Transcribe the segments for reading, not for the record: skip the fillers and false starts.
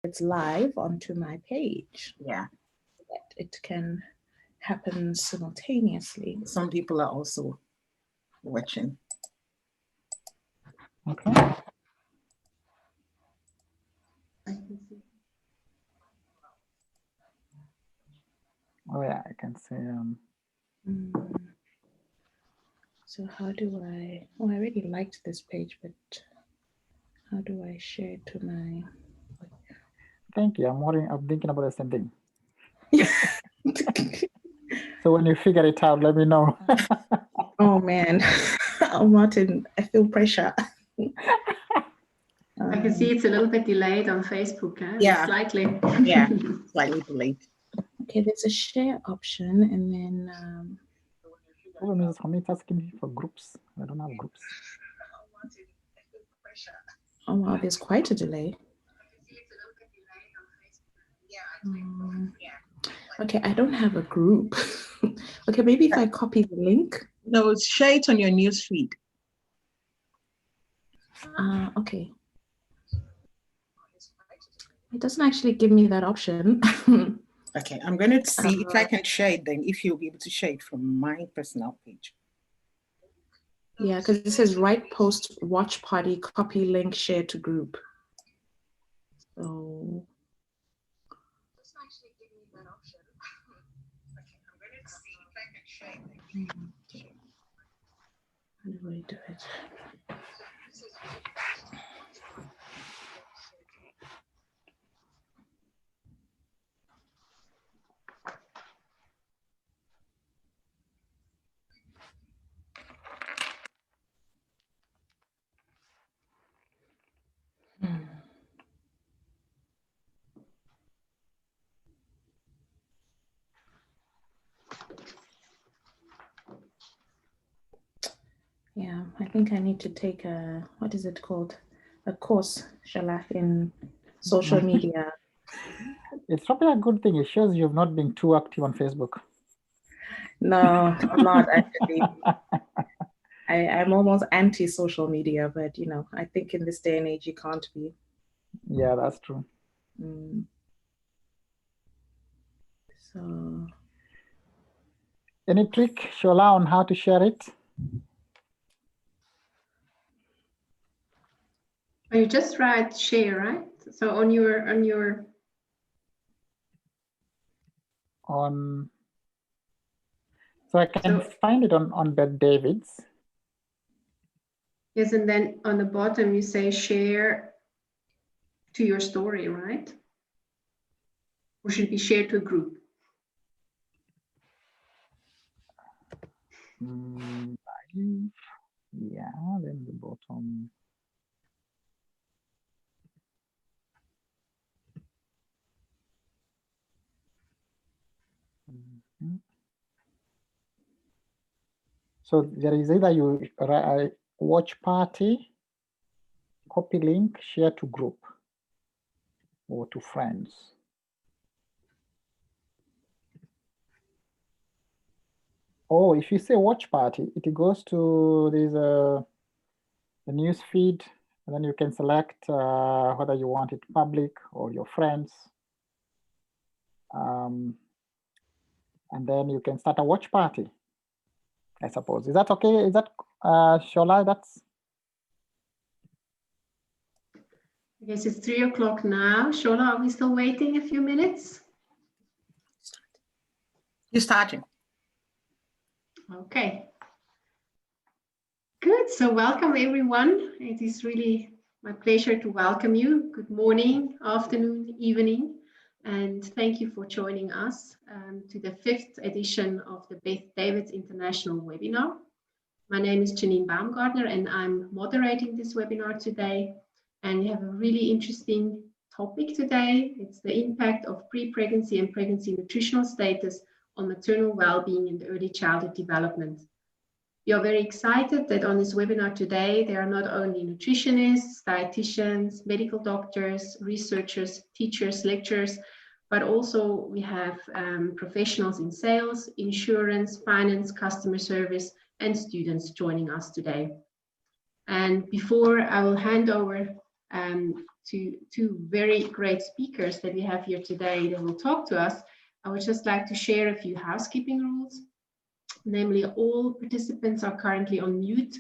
it's live onto my page. Yeah. So that it can happen simultaneously. Some people are also watching. Okay. Oh yeah, I can see. So how do I? Oh, I already liked this page, but how do I share it to my? Thank you. I'm thinking about the same thing. So when you figure it out, let me know. Oh man, oh Martin, I feel pressure. I can see it's a little bit delayed on Facebook. Huh? Yeah. Slightly. Yeah, slightly delayed. Okay, there's a share option, and then Problem is for me, it's asking me for groups. I don't have groups. oh wow, there's quite a delay. Okay, I don't have a group. Okay, maybe if I copy the link. No, share it on your news feed. Okay. It doesn't actually give me that option. Okay, I'm going to see if I can share it then, if you'll be able to share it from my personal page. Yeah, because it says write post, watch party, copy link, share to group. So doesn't actually give me that option. Okay, I'm going to see if I can share it. How do I do it? Yeah, I think I need to take a, what is it called? A course, Shala, in social media. It's probably a good thing. It shows you've not been too active on Facebook. No, I'm not actually. I'm almost anti-social media, but you know, I think in this day and age you can't be. Yeah, that's true. So, any trick, Shola, on how to share it? You just write share, right? So on your so I can find it on Beth David's. Yes, and then on the bottom you say share to your story, right? Or should it be shared to a group? Yeah, then the bottom. So there is either you watch party, copy link, share to group or to friends. Oh, if you say watch party, it goes to the news feed, and then you can select whether you want it public or your friends. And then you can start a watch party, I suppose. Is that okay? Is that, Shola, that's? I guess it's 3 o'clock now. Shola, are we still waiting a few minutes? You're starting. Okay. Good, so welcome everyone. It is really my pleasure to welcome you. Good morning, afternoon, evening, and thank you for joining us to the 5th edition of the Beth Davids International webinar. My name is Janine Baumgartner and I'm moderating this webinar today. And we have a really interesting topic today. It's the impact of pre-pregnancy and pregnancy nutritional status on maternal well-being and early childhood development. We are very excited that on this webinar today, there are not only nutritionists, dietitians, medical doctors, researchers, teachers, lecturers, but also we have professionals in sales, insurance, finance, customer service, and students joining us today. And before I will hand over to two very great speakers that we have here today that will talk to us, I would just like to share a few housekeeping rules. Namely, all participants are currently on mute,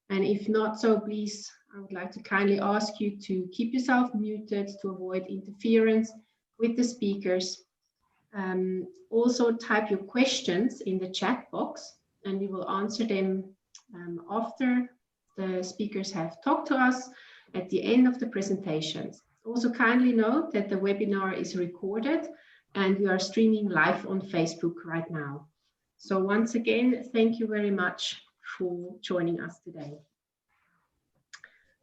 and if not so, please, I would like to kindly ask you to keep yourself muted to avoid interference with the speakers. Also type your questions in the chat box, and we will answer them after the speakers have talked to us at the end of the presentations. Also kindly note that the webinar is recorded and we are streaming live on Facebook right now. So once again, thank you very much for joining us today.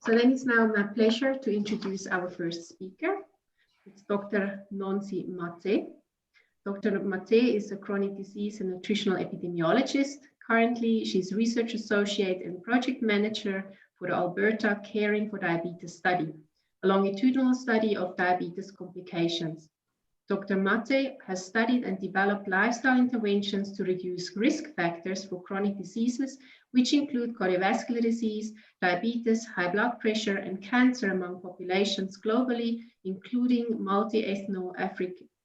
So then it's now my pleasure to introduce our first speaker. It's Dr. Nonsikelelo. Dr. Mathe is a chronic disease and nutritional epidemiologist. Currently, she's research associate and project manager for the Alberta Caring for Diabetes study, a longitudinal study of diabetes complications. Dr. Mathe has studied and developed lifestyle interventions to reduce risk factors for chronic diseases, which include cardiovascular disease, diabetes, high blood pressure, and cancer among populations globally, including multi-ethno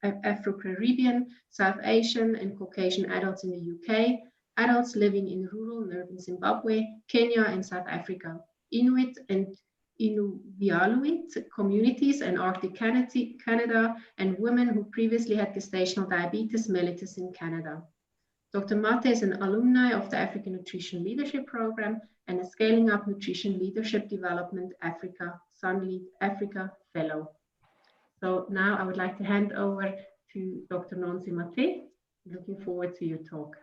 Afro-Caribbean, South Asian, and Caucasian adults in the UK, adults living in rural and urban Zimbabwe, Kenya, and South Africa, Inuit and Inuvialuit communities and Arctic Canada, and women who previously had gestational diabetes mellitus in Canada. Dr. Mathe is an alumni of the African Nutrition Leadership Program and a Scaling Up Nutrition Leadership Development Africa, Sunlead Africa Fellow. So now I would like to hand over to Dr. Nonsikelelo. Looking forward to your talk.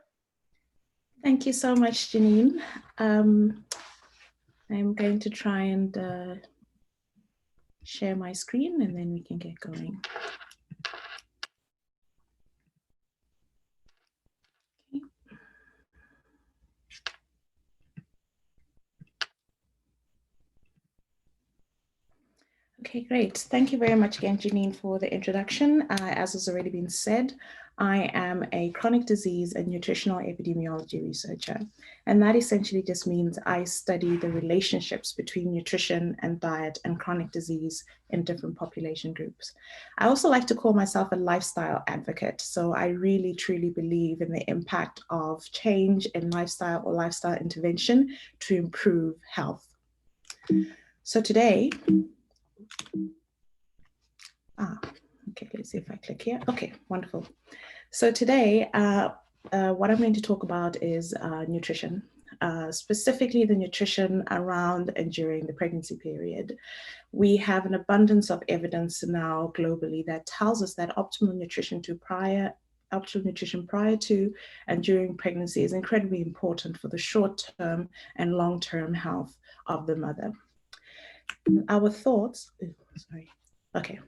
Thank you so much, Janine. I'm going to try and share my screen and then we can get going. Okay, great. Thank you very much again, Janine, for the introduction. As has already been said, I am a chronic disease and nutritional epidemiology researcher. And that essentially just means I study the relationships between nutrition and diet and chronic disease in different population groups. I also like to call myself a lifestyle advocate. So I really, truly believe in the impact of change in lifestyle or lifestyle intervention to improve health. So today, okay, let's see if I click here. Okay, wonderful. So today, what I'm going to talk about is nutrition, specifically the nutrition around and during the pregnancy period. We have an abundance of evidence now globally that tells us that optimal nutrition prior to and during pregnancy is incredibly important for the short-term and long-term health of the mother. Our thoughts, okay.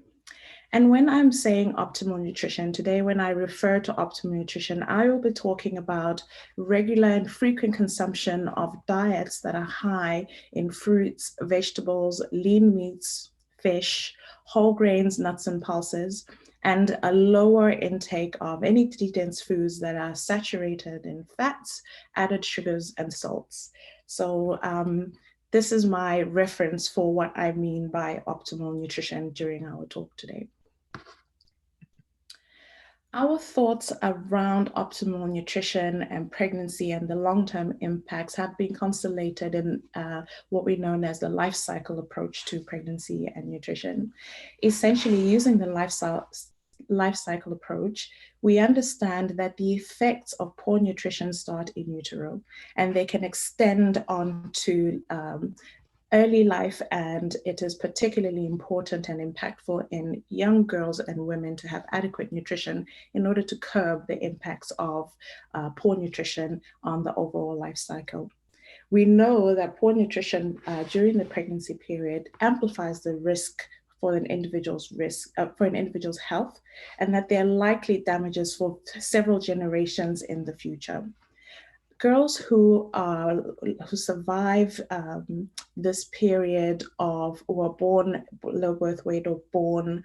And when I'm saying optimal nutrition, today when I refer to optimal nutrition, I will be talking about regular and frequent consumption of diets that are high in fruits, vegetables, lean meats, fish, whole grains, nuts and pulses, and a lower intake of any dense foods that are saturated in fats, added sugars, and salts. So this is my reference for what I mean by optimal nutrition during our talk today. Our thoughts around optimal nutrition and pregnancy and the long-term impacts have been constellated in what we know as the life cycle approach to pregnancy and nutrition. Essentially, using the life cycle approach, we understand that the effects of poor nutrition start in utero, and they can extend on to early life, and it is particularly important and impactful in young girls and women to have adequate nutrition in order to curb the impacts of poor nutrition on the overall life cycle. We know that poor nutrition during the pregnancy period amplifies the risk for an individual's health, and that there are likely damages for several generations in the future. Girls who survive this period who are born low birth weight or born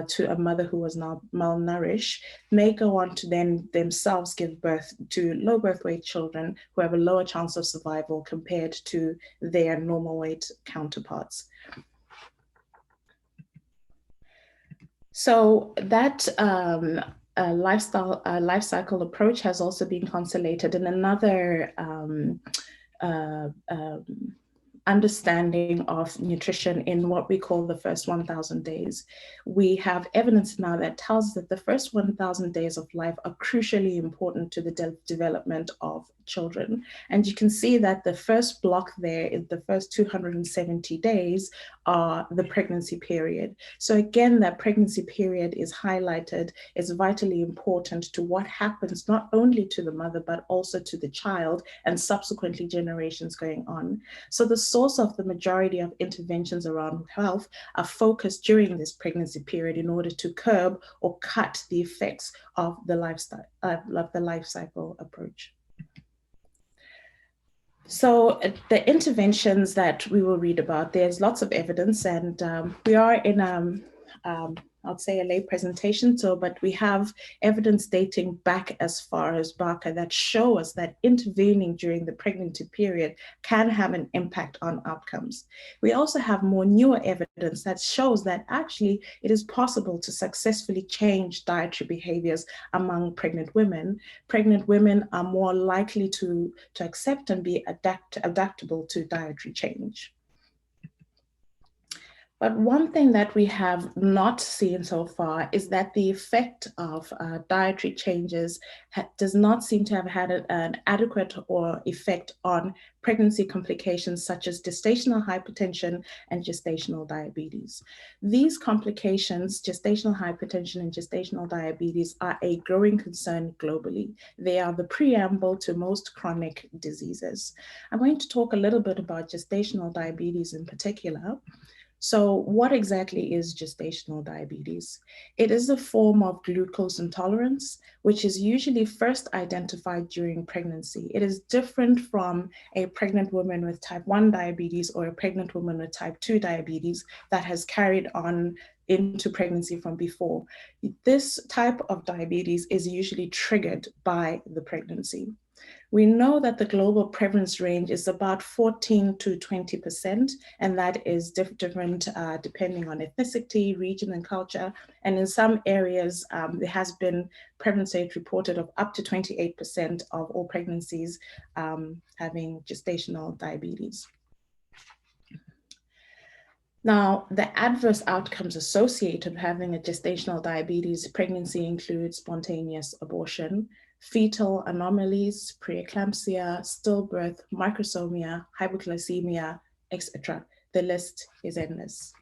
to a mother who was now malnourished may go on to then themselves give birth to low birth weight children who have a lower chance of survival compared to their normal weight counterparts. So that life cycle approach has also been consolidated in another understanding of nutrition in what we call the first 1,000 days. We have evidence now that tells us that the first 1,000 days of life are crucially important to the development of children. And you can see that the first block there in the first 270 days are the pregnancy period. So again, that pregnancy period is highlighted, is vitally important to what happens not only to the mother, but also to the child and subsequently generations going on. So the source of the majority of interventions around health are focused during this pregnancy period in order to curb or cut the effects of the life cycle approach. So the interventions that we will read about, there's lots of evidence, and we are in I'd say a lay presentation, but we have evidence dating back as far as Barker that show us that intervening during the pregnancy period can have an impact on outcomes. We also have more newer evidence that shows that actually it is possible to successfully change dietary behaviors among pregnant women. Pregnant women are more likely to accept and be adaptable to dietary change. But one thing that we have not seen so far is that the effect of dietary changes does not seem to have had an adequate or effect on pregnancy complications such as gestational hypertension and gestational diabetes. These complications, gestational hypertension and gestational diabetes, are a growing concern globally. They are the preamble to most chronic diseases. I'm going to talk a little bit about gestational diabetes in particular. So what exactly is gestational diabetes? It is a form of glucose intolerance, which is usually first identified during pregnancy. It is different from a pregnant woman with type 1 diabetes or a pregnant woman with type 2 diabetes that has carried on into pregnancy from before. This type of diabetes is usually triggered by the pregnancy. We know that the global prevalence range is about 14 to 20%, and that is different depending on ethnicity, region, and culture. And in some areas, there has been prevalence rate reported of up to 28% of all pregnancies having gestational diabetes. Now, the adverse outcomes associated with having a gestational diabetes pregnancy include spontaneous abortion, fetal anomalies, preeclampsia, stillbirth, microsomia, hypoglycemia, etc. The list is endless.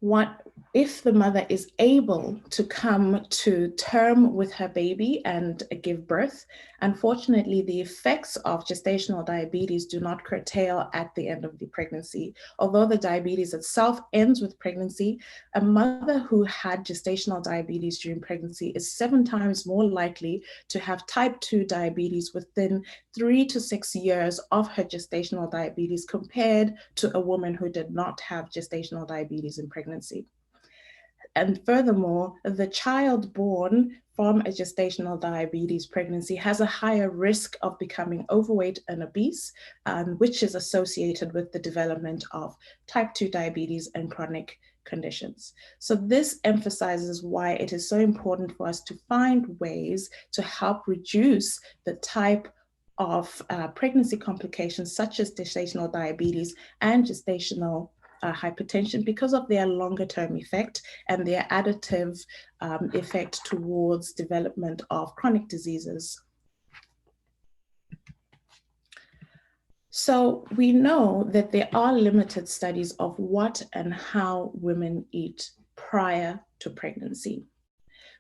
What if the mother is able to come to term with her baby and give birth? Unfortunately, the effects of gestational diabetes do not curtail at the end of the pregnancy. Although the diabetes itself ends with pregnancy, a mother who had gestational diabetes during pregnancy is 7 times more likely to have type 2 diabetes within 3 to 6 years of her gestational diabetes compared to a woman who did not have gestational diabetes in pregnancy. And furthermore, the child born from a gestational diabetes pregnancy has a higher risk of becoming overweight and obese, which is associated with the development of type 2 diabetes and chronic conditions. So this emphasizes why it is so important for us to find ways to help reduce the type of pregnancy complications such as gestational diabetes and gestational hypertension because of their longer term effect and their additive effect towards development of chronic diseases. So we know that there are limited studies of what and how women eat prior to pregnancy.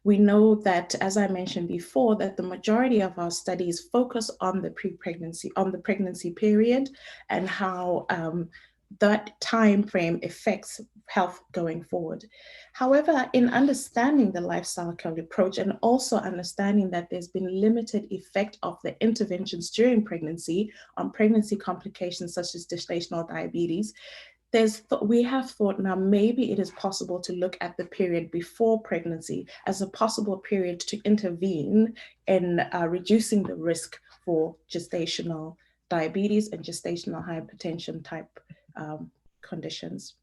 We know that, as I mentioned before, that the majority of our studies focus on the pregnancy period and how that time frame affects health going forward. However, in understanding the life cycle approach and also understanding that there's been limited effect of the interventions during pregnancy on pregnancy complications such as gestational diabetes, we have thought now maybe it is possible to look at the period before pregnancy as a possible period to intervene in reducing the risk for gestational diabetes and gestational hypertension type conditions.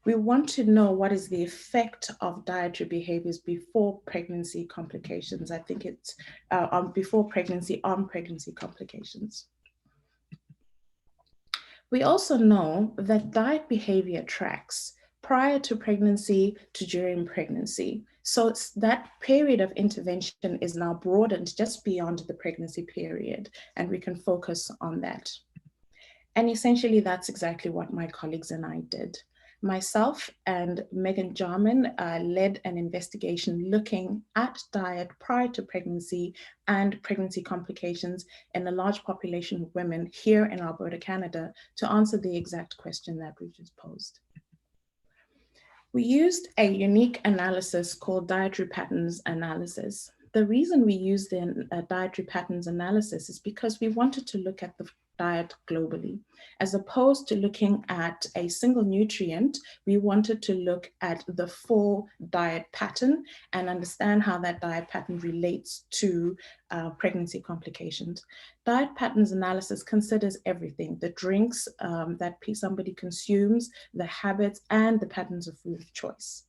We want to know what is the effect of dietary behaviors before pregnancy complications. I think it's before pregnancy on pregnancy complications. We also know that diet behavior tracks prior to pregnancy to during pregnancy. So it's that period of intervention is now broadened just beyond the pregnancy period, and we can focus on that. And essentially, that's exactly what my colleagues and I did. Myself and Megan Jarman led an investigation looking at diet prior to pregnancy and pregnancy complications in a large population of women here in Alberta, Canada, to answer the exact question that we just posed. We used a unique analysis called dietary patterns analysis. The reason we used the dietary patterns analysis is because we wanted to look at the diet globally. As opposed to looking at a single nutrient, we wanted to look at the full diet pattern and understand how that diet pattern relates to pregnancy complications. Diet patterns analysis considers everything, the drinks that somebody consumes, the habits, and the patterns of food choice.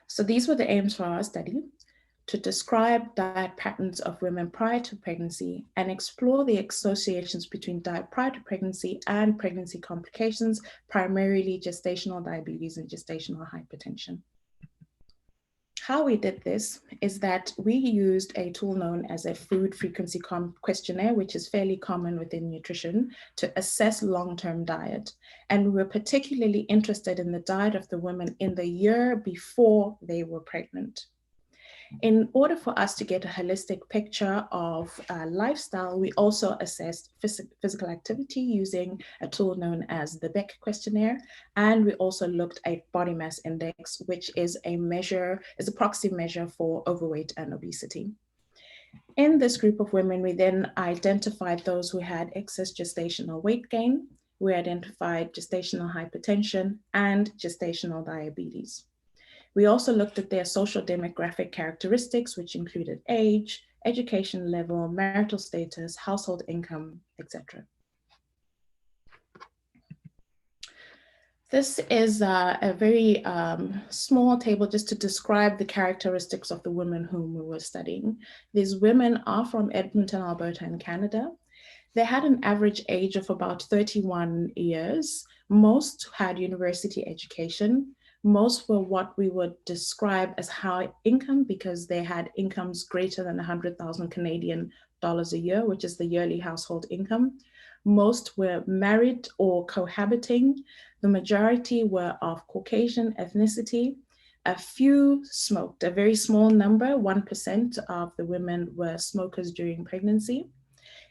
So these were the aims for our study: to describe diet patterns of women prior to pregnancy and explore the associations between diet prior to pregnancy and pregnancy complications, primarily gestational diabetes and gestational hypertension. How we did this is that we used a tool known as a food frequency questionnaire, which is fairly common within nutrition, to assess long-term diet. And we were particularly interested in the diet of the women in the year before they were pregnant. In order for us to get a holistic picture of lifestyle, we also assessed physical activity using a tool known as the Beck questionnaire. And we also looked at body mass index, which is a proxy measure for overweight and obesity. In this group of women, we then identified those who had excess gestational weight gain. We identified gestational hypertension and gestational diabetes. We also looked at their social demographic characteristics, which included age, education level, marital status, household income, etc. This is a very small table just to describe the characteristics of the women whom we were studying. These women are from Edmonton, Alberta, in Canada. They had an average age of about 31 years. Most had university education. Most were what we would describe as high income because they had incomes greater than 100,000 Canadian dollars a year, which is the yearly household income. Most were married or cohabiting. The majority were of Caucasian ethnicity. A few smoked, a very small number, 1% of the women were smokers during pregnancy.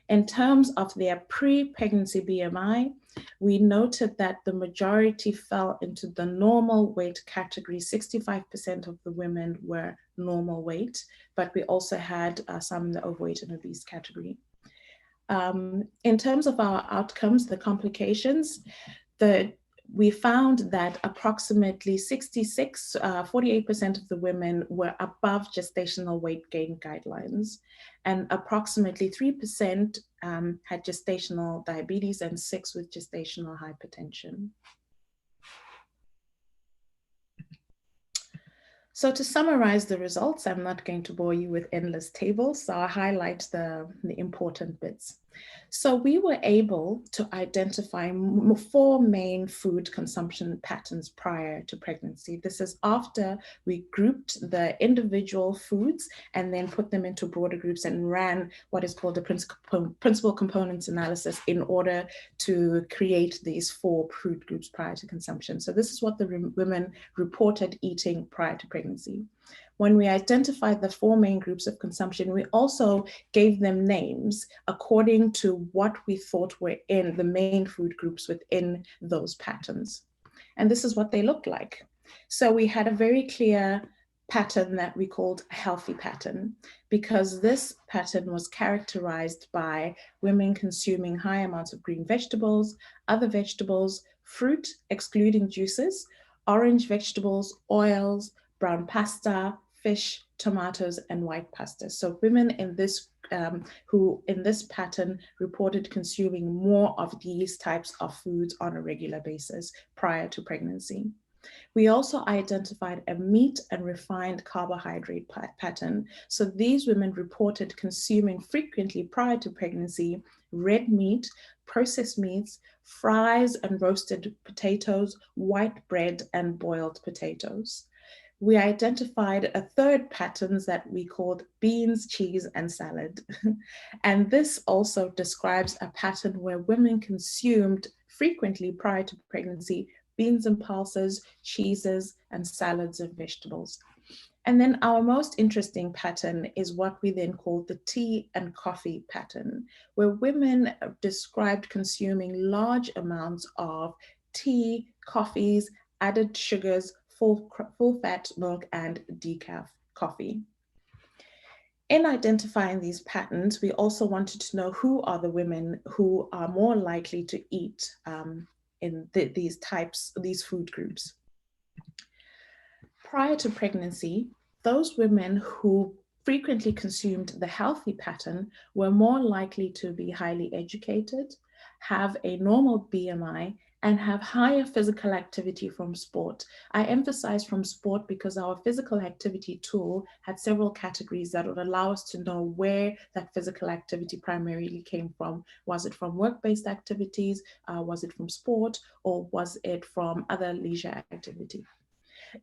In terms of their pre-pregnancy BMI, we noted that the majority fell into the normal weight category. 65% of the women were normal weight, but we also had some in the overweight and obese category. In terms of our outcomes, the complications, we found that approximately 48% of the women were above gestational weight gain guidelines, and approximately 3% had gestational diabetes and 6% with gestational hypertension. So to summarize the results, I'm not going to bore you with endless tables, so I'll highlight the important bits. So we were able to identify 4 main food consumption patterns prior to pregnancy. This is after we grouped the individual foods and then put them into broader groups and ran what is called a principal components analysis in order to create these 4 food groups prior to consumption. So this is what the women reported eating prior to pregnancy. When we identified the 4 main groups of consumption, we also gave them names according to what we thought were in the main food groups within those patterns. And this is what they looked like. So we had a very clear pattern that we called a healthy pattern, because this pattern was characterized by women consuming high amounts of green vegetables, other vegetables, fruit, excluding juices, orange vegetables, oils, brown pasta, fish, tomatoes, and white pasta. So women in this who in this pattern reported consuming more of these types of foods on a regular basis prior to pregnancy. We also identified a meat and refined carbohydrate pattern. So these women reported consuming frequently prior to pregnancy red meat, processed meats, fries and roasted potatoes, white bread, and boiled potatoes. We identified a third pattern that we called beans, cheese, and salad. And this also describes a pattern where women consumed frequently prior to pregnancy beans and pulses, cheeses, and salads and vegetables. And then our most interesting pattern is what we then call the tea and coffee pattern, where women described consuming large amounts of tea, coffees, added sugars, full fat milk, and decaf coffee. In identifying these patterns, we also wanted to know who are the women who are more likely to eat in these food groups. Prior to pregnancy, those women who frequently consumed the healthy pattern were more likely to be highly educated, have a normal BMI, and have higher physical activity from sport. I emphasize from sport because our physical activity tool had several categories that would allow us to know where that physical activity primarily came from. Was it from work-based activities? Was it from sport? Or was it from other leisure activity?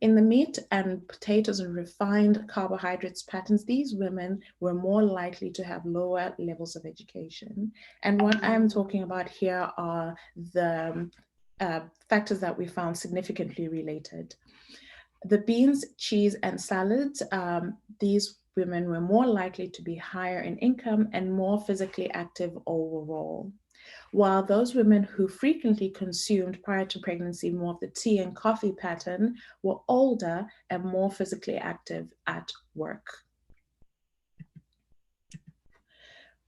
In the meat and potatoes and refined carbohydrates patterns, these women were more likely to have lower levels of education. And what I'm talking about here are the factors that we found significantly related. The beans, cheese, and salads, these women were more likely to be higher in income and more physically active overall. While those women who frequently consumed prior to pregnancy more of the tea and coffee pattern were older and more physically active at work.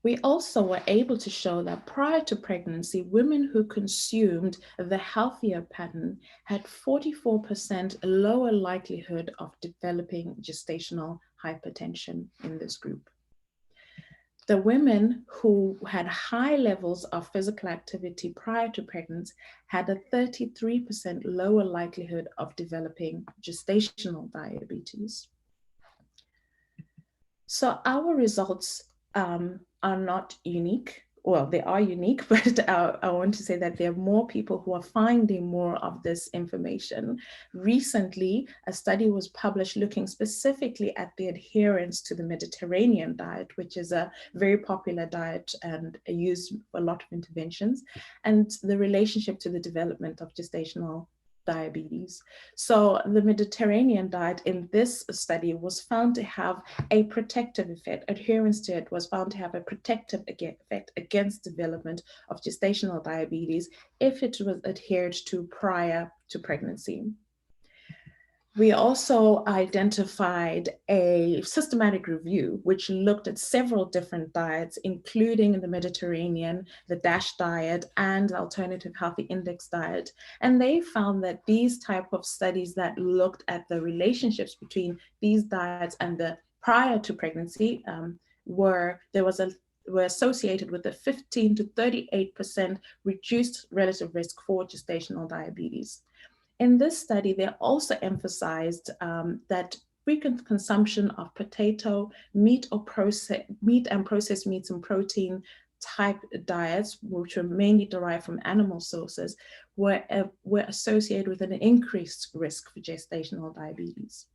We also were able to show that prior to pregnancy, women who consumed the healthier pattern had 44% lower likelihood of developing gestational hypertension in this group. The women who had high levels of physical activity prior to pregnancy had a 33% lower likelihood of developing gestational diabetes. So our results are not unique. Well, they are unique, but I want to say that there are more people who are finding more of this information. Recently, a study was published looking specifically at the adherence to the Mediterranean diet, which is a very popular diet and used for a lot of interventions, and the relationship to the development of gestational diabetes. So the Mediterranean diet in this study was found to have a protective effect. Adherence to it was found to have a protective effect against development of gestational diabetes if it was adhered to prior to pregnancy. We also identified a systematic review which looked at several different diets, including the Mediterranean, the DASH diet, and alternative healthy index diet. And they found that these type of studies that looked at the relationships between these diets and the prior to pregnancy were associated with a 15 to 38% reduced relative risk for gestational diabetes. In this study, they also emphasized that frequent consumption of potato, meat and processed meats and protein type diets, which were mainly derived from animal sources, were associated with an increased risk for gestational diabetes.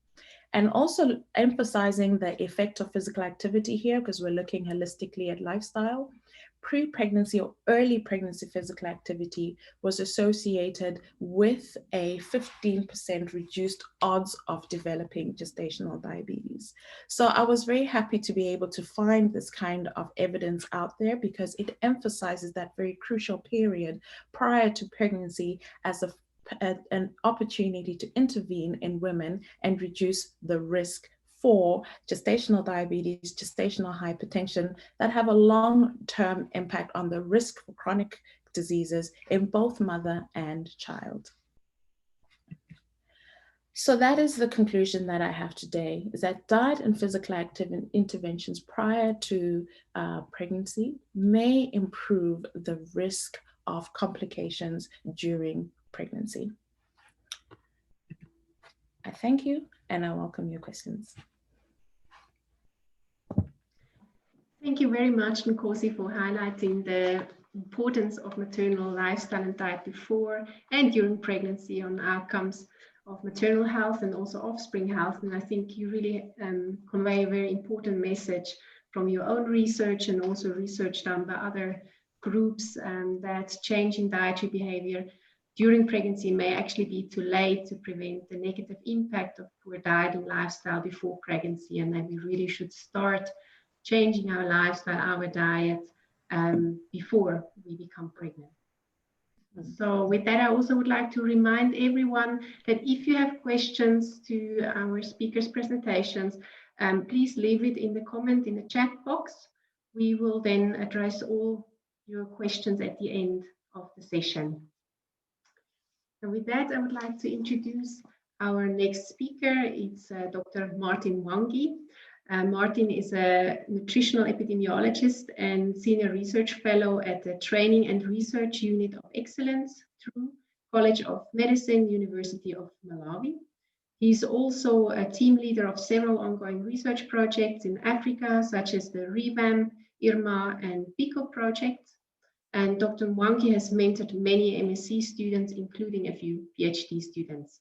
And also emphasizing the effect of physical activity here, because we're looking holistically at lifestyle. Pre-pregnancy or early pregnancy physical activity was associated with a 15% reduced odds of developing gestational diabetes. So I was very happy to be able to find this kind of evidence out there because it emphasizes that very crucial period prior to pregnancy as an opportunity to intervene in women and reduce the risk for gestational diabetes, gestational hypertension that have a long-term impact on the risk for chronic diseases in both mother and child. So that is the conclusion that I have today, is that diet and physical activity interventions prior to pregnancy may improve the risk of complications during pregnancy. I thank you and I welcome your questions. Thank you very much, Nkosi, for highlighting the importance of maternal lifestyle and diet before and during pregnancy on outcomes of maternal health and also offspring health. And I think you really convey a very important message from your own research and also research done by other groups that changing dietary behavior during pregnancy may actually be too late to prevent the negative impact of poor diet and lifestyle before pregnancy, and that we really should start changing our lifestyle, our diet before we become pregnant. So with that, I also would like to remind everyone that if you have questions to our speakers' presentations, please leave it in the comment in the chat box. We will then address all your questions at the end of the session. And with that, I would like to introduce our next speaker. It's Dr. Martin Mwangi. Martin is a nutritional epidemiologist and senior research fellow at the Training and Research Unit of Excellence through College of Medicine, University of Malawi. He's also a team leader of several ongoing research projects in Africa, such as the REVAMP, IRMA, and PICO projects. And Dr. Mwangi has mentored many MSc students, including a few PhD students.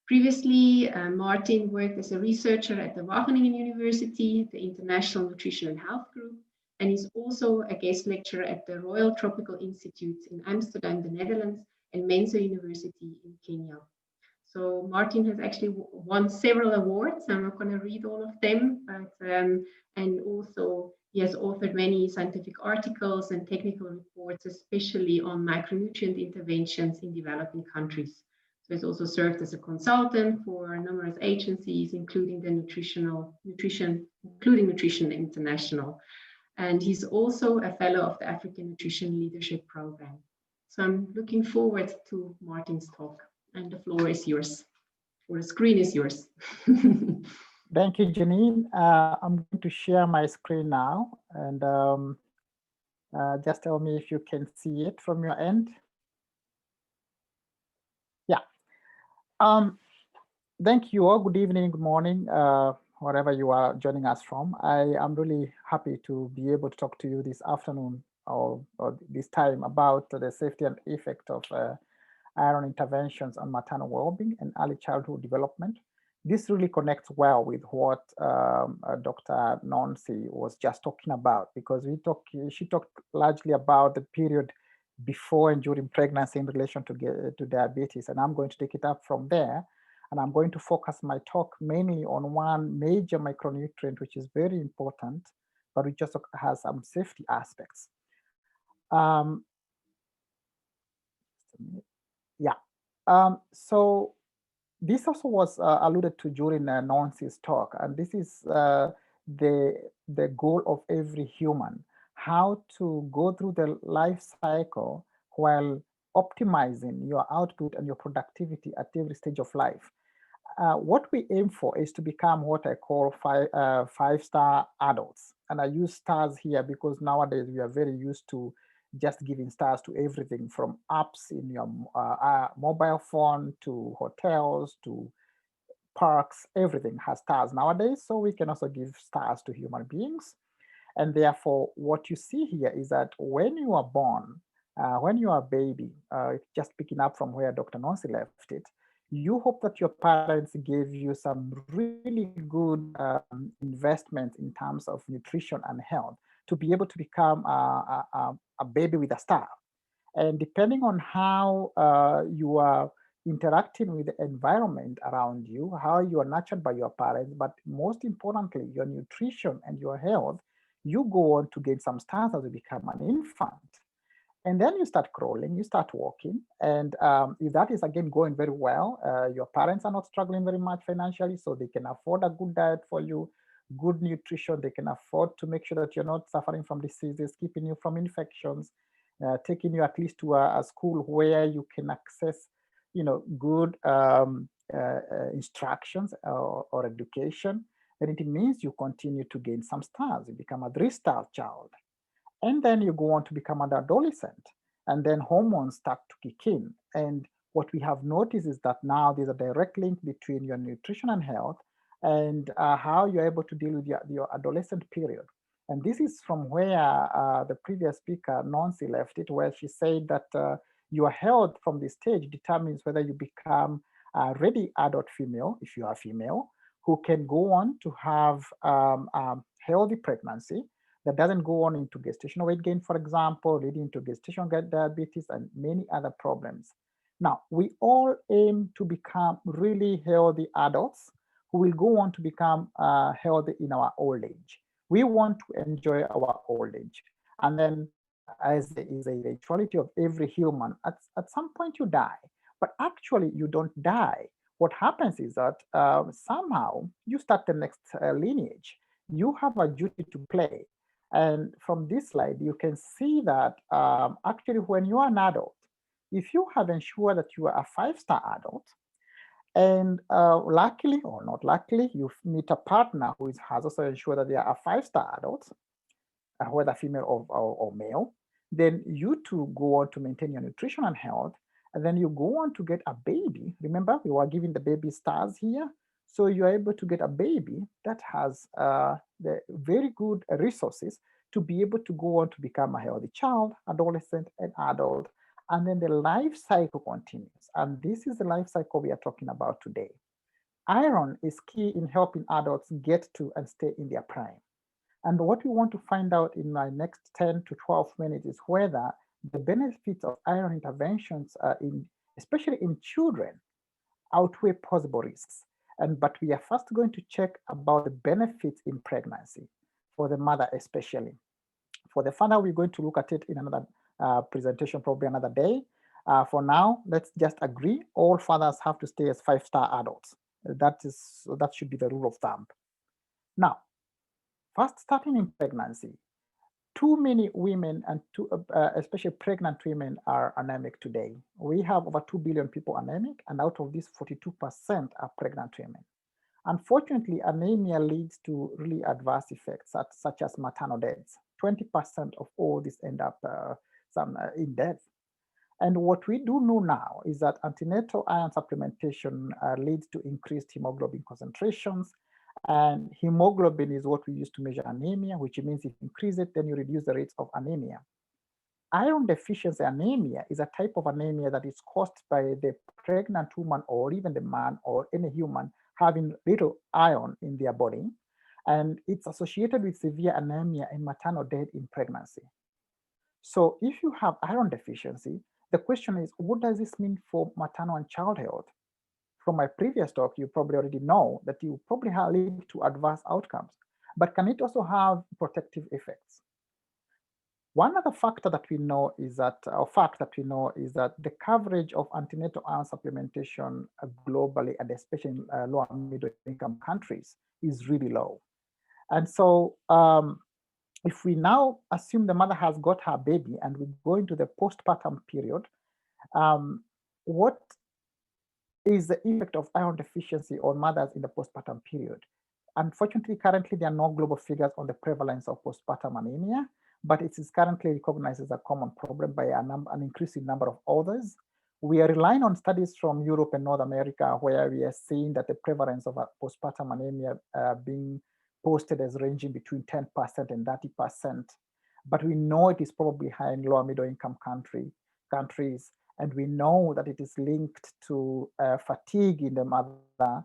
Previously, Martin worked as a researcher at the Wageningen University, the International Nutrition and Health Group, and he's also a guest lecturer at the Royal Tropical Institute in Amsterdam, the Netherlands, and Mensa University in Kenya. So Martin has actually won several awards. I'm not going to read all of them, but and also he has authored many scientific articles and technical reports, especially on micronutrient interventions in developing countries. So he's also served as a consultant for numerous agencies, including the Nutrition International. And he's also a fellow of the African Nutrition Leadership Program. So I'm looking forward to Martin's talk, and the floor is yours, or the screen is yours. Thank you, Janine. I'm going to share my screen now, and just tell me if you can see it from your end. Yeah. Thank you all. Good evening, good morning, wherever you are joining us from. I am really happy to be able to talk to you this afternoon or this time about the safety and effect of iron interventions on maternal well-being and early childhood development. This really connects well with what Dr. Nonsi was just talking about, because she talked largely about the period before and during pregnancy in relation to diabetes, and I'm going to take it up from there. And I'm going to focus my talk mainly on one major micronutrient, which is very important, but which also has some safety aspects. So this also was alluded to during Nonsi's talk, and this is the goal of every human, how to go through the life cycle while optimizing your output and your productivity at every stage of life. What we aim for is to become what I call five-star adults. And I use stars here because nowadays we are very used to just giving stars to everything, from apps in your mobile phone to hotels to parks. Everything has stars nowadays, so we can also give stars to human beings. And therefore, what you see here is that when you are born, when you are a baby, just picking up from where Dr. Nonsi left it, you hope that your parents gave you some really good investments in terms of nutrition and health to be able to become a baby with a star. And depending on how you are interacting with the environment around you, how you are nurtured by your parents, but most importantly, your nutrition and your health, you go on to gain some stars as you become an infant. And then you start crawling, you start walking. And if that is again going very well, your parents are not struggling very much financially, so they can afford a good diet for you, good nutrition. They can afford to make sure that you're not suffering from diseases, keeping you from infections, taking you at least to a school where you can access, good instructions or education, then it means you continue to gain some stars. You become a 3-star child. And then you go on to become an adolescent. And then hormones start to kick in. And what we have noticed is that now there's a direct link between your nutrition and health and how you're able to deal with your adolescent period. And this is from where the previous speaker, Nonsi, left it, where she said that your health from this stage determines whether you become a ready adult female, if you are female, who can go on to have healthy pregnancy that doesn't go on into gestational weight gain, for example, leading to gestational diabetes and many other problems. Now, we all aim to become really healthy adults who will go on to become healthy in our old age. We want to enjoy our old age. And then, as is a eventuality of every human, at some point you die. But actually, you don't die. What happens is that somehow you start the next lineage. You have a duty to play. And from this slide, you can see that actually when you are an adult, if you have ensured that you are a 5-star adult, and luckily or not luckily, you meet a partner who has also ensured that they are a 5-star adult, whether female or male, then you two go on to maintain your nutrition and health, and then you go on to get a baby. Remember, we were giving the baby stars here. So you're able to get a baby that has the very good resources to be able to go on to become a healthy child, adolescent, and adult. And then the life cycle continues. And this is the life cycle we are talking about today. Iron is key in helping adults get to and stay in their prime. And what we want to find out in my next 10 to 12 minutes is whether the benefits of iron interventions, especially in children, outweigh possible risks. But we are first going to check about the benefits in pregnancy for the mother especially. For the father, we're going to look at it in another presentation, probably another day. For now, let's just agree all fathers have to stay as 5-star adults. That should be the rule of thumb. Now, first, starting in pregnancy, too many women, and especially pregnant women, are anemic today. We have over 2 billion people anemic, and out of these, 42% are pregnant women. Unfortunately, anemia leads to really adverse effects such as maternal deaths. 20% of all this end up in death. And what we do know now is that antenatal iron supplementation leads to increased hemoglobin concentrations. And hemoglobin is what we use to measure anemia, which means if you increase it, then you reduce the rates of anemia. Iron deficiency anemia is a type of anemia that is caused by the pregnant woman or even the man or any human having little iron in their body. And it's associated with severe anemia and maternal death in pregnancy. So if you have iron deficiency, the question is, what does this mean for maternal and child health? From my previous talk, you probably already know that you probably lead to adverse outcomes, but can it also have protective effects? One other factor that we know is that, the coverage of antenatal iron supplementation globally, and especially in low and middle income countries, is really low. And so if we now assume the mother has got her baby and we go into the postpartum period, what is the effect of iron deficiency on mothers in the postpartum period? Unfortunately, currently there are no global figures on the prevalence of postpartum anemia, but it is currently recognized as a common problem by an increasing number of authors. We are relying on studies from Europe and North America, where we are seeing that the prevalence of postpartum anemia being posted as ranging between 10% and 30%. But we know it is probably high in lower middle income countries. And we know that it is linked to fatigue in the mother,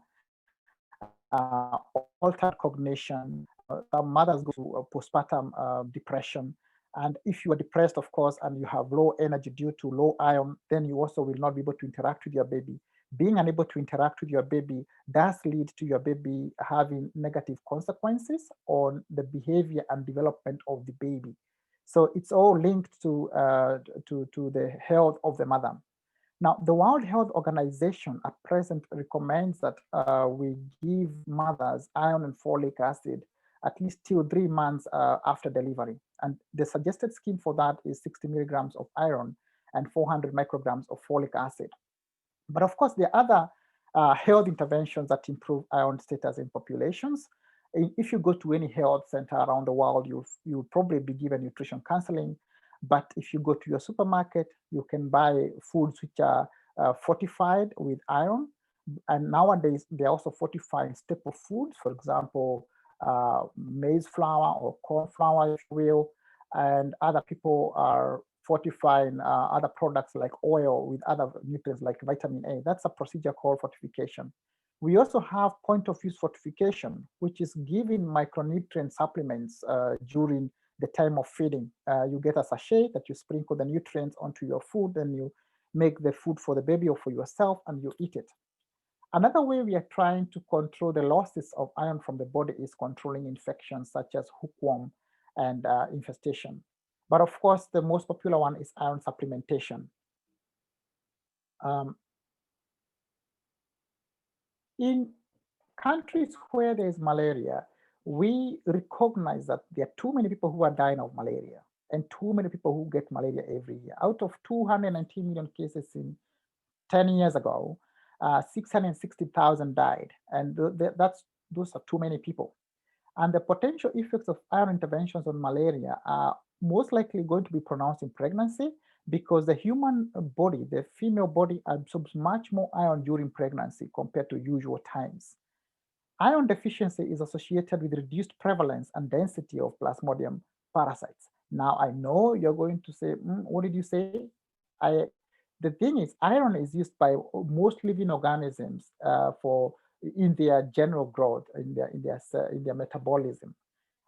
altered cognition. Some mothers go to postpartum depression. And if you are depressed, of course, and you have low energy due to low iron, then you also will not be able to interact with your baby. Being unable to interact with your baby does lead to your baby having negative consequences on the behavior and development of the baby. So it's all linked to the health of the mother. Now, the World Health Organization at present recommends that we give mothers iron and folic acid at least 2 or 3 months after delivery. And the suggested scheme for that is 60 milligrams of iron and 400 micrograms of folic acid. But of course, there are other health interventions that improve iron status in populations. If you go to any health center around the world, you'll probably be given nutrition counseling. But if you go to your supermarket, you can buy foods which are fortified with iron. And nowadays, they're also fortifying staple foods, for example, maize flour or corn flour, if you will. And other people are fortifying other products like oil with other nutrients like vitamin A. That's a procedure called fortification. We also have point of use fortification, which is giving micronutrient supplements during the time of feeding. You get a sachet that you sprinkle the nutrients onto your food, and you make the food for the baby or for yourself, and you eat it. Another way we are trying to control the losses of iron from the body is controlling infections such as hookworm and infestation. But of course, the most popular one is iron supplementation. In countries where there is malaria, we recognize that there are too many people who are dying of malaria and too many people who get malaria every year. Out of 219 million cases in 10 years ago, 660,000 died, and those are too many people. And the potential effects of iron interventions on malaria are most likely going to be pronounced in pregnancy, because the human body, the female body, absorbs much more iron during pregnancy compared to usual times. Iron deficiency is associated with reduced prevalence and density of Plasmodium parasites. Now, I know you're going to say, what did you say? The thing is, iron is used by most living organisms in their general growth, in their metabolism.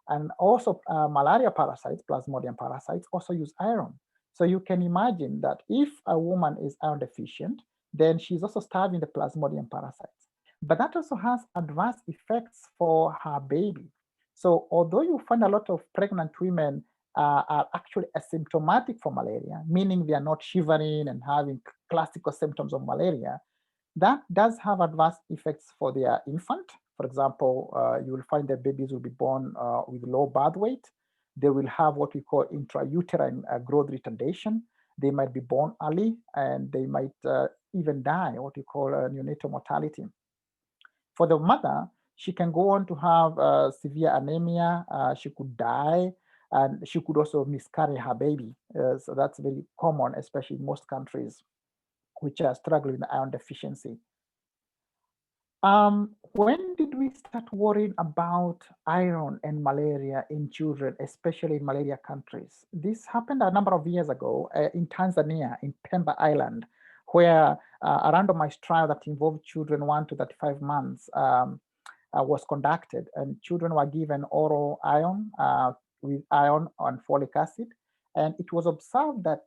And also malaria parasites, Plasmodium parasites, also use iron. So you can imagine that if a woman is iron deficient, then she's also starving the Plasmodium parasites. But that also has adverse effects for her baby. So although you find a lot of pregnant women are actually asymptomatic for malaria, meaning they are not shivering and having classical symptoms of malaria, that does have adverse effects for their infant. For example, you will find that babies will be born with low birth weight. They will have what we call intrauterine growth retardation. They might be born early, and they might even die, what we call neonatal mortality. For the mother, she can go on to have severe anemia. She could die, and she could also miscarry her baby. So that's very common, especially in most countries which are struggling with iron deficiency. When did we start worrying about iron and malaria in children, especially in malaria countries? This happened a number of years ago in Tanzania, in Pemba Island, where a randomized trial that involved children 1 to 35 months was conducted, and children were given oral iron with iron and folic acid. And it was observed that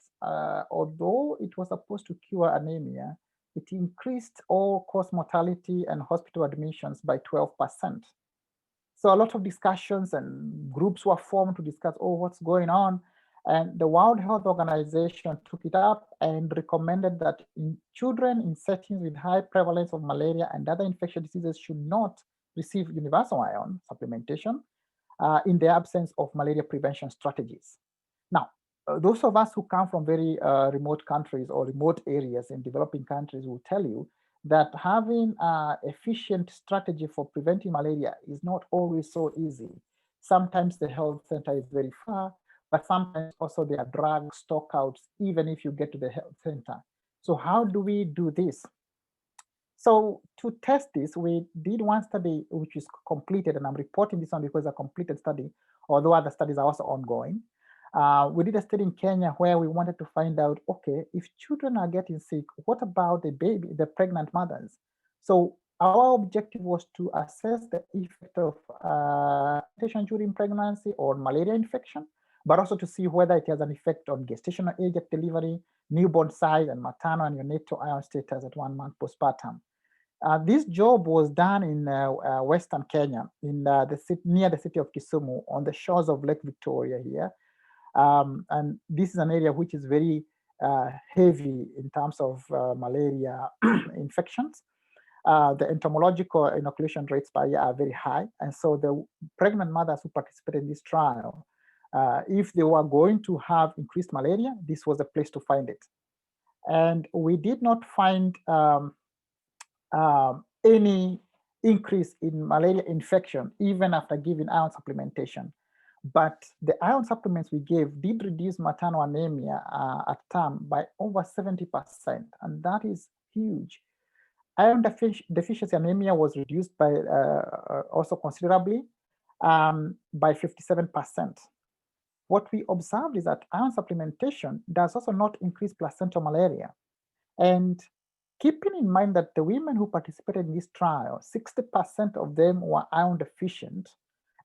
although it was supposed to cure anemia, it increased all-cause mortality and hospital admissions by 12%. So a lot of discussions and groups were formed to discuss, what's going on? And the World Health Organization took it up and recommended that in children in settings with high prevalence of malaria and other infectious diseases should not receive universal iron supplementation in the absence of malaria prevention strategies. Now, those of us who come from very remote countries or remote areas in developing countries will tell you that having an efficient strategy for preventing malaria is not always so easy. Sometimes the health center is very far, but sometimes also there are drug stockouts, even if you get to the health center. So how do we do this? So to test this, we did one study which is completed, and I'm reporting this one because it's a completed study, although other studies are also ongoing. We did a study in Kenya where we wanted to find out, okay, if children are getting sick, what about the pregnant mothers? So our objective was to assess the effect of infection during pregnancy or malaria infection, but also to see whether it has an effect on gestational age at delivery, newborn size, and maternal and neonatal iron status at 1 month postpartum. This job was done in Western Kenya, in near the city of Kisumu, on the shores of Lake Victoria here. And this is an area which is very heavy in terms of malaria infections. The entomological inoculation rates per year are very high. And so the pregnant mothers who participated in this trial, if they were going to have increased malaria, this was a place to find it. And we did not find any increase in malaria infection even after giving iron supplementation. But the iron supplements we gave did reduce maternal anemia at term by over 70%, and that is huge. Iron deficiency anemia was reduced by also considerably by 57%. What we observed is that iron supplementation does also not increase placental malaria. And keeping in mind that the women who participated in this trial, 60% of them were iron deficient,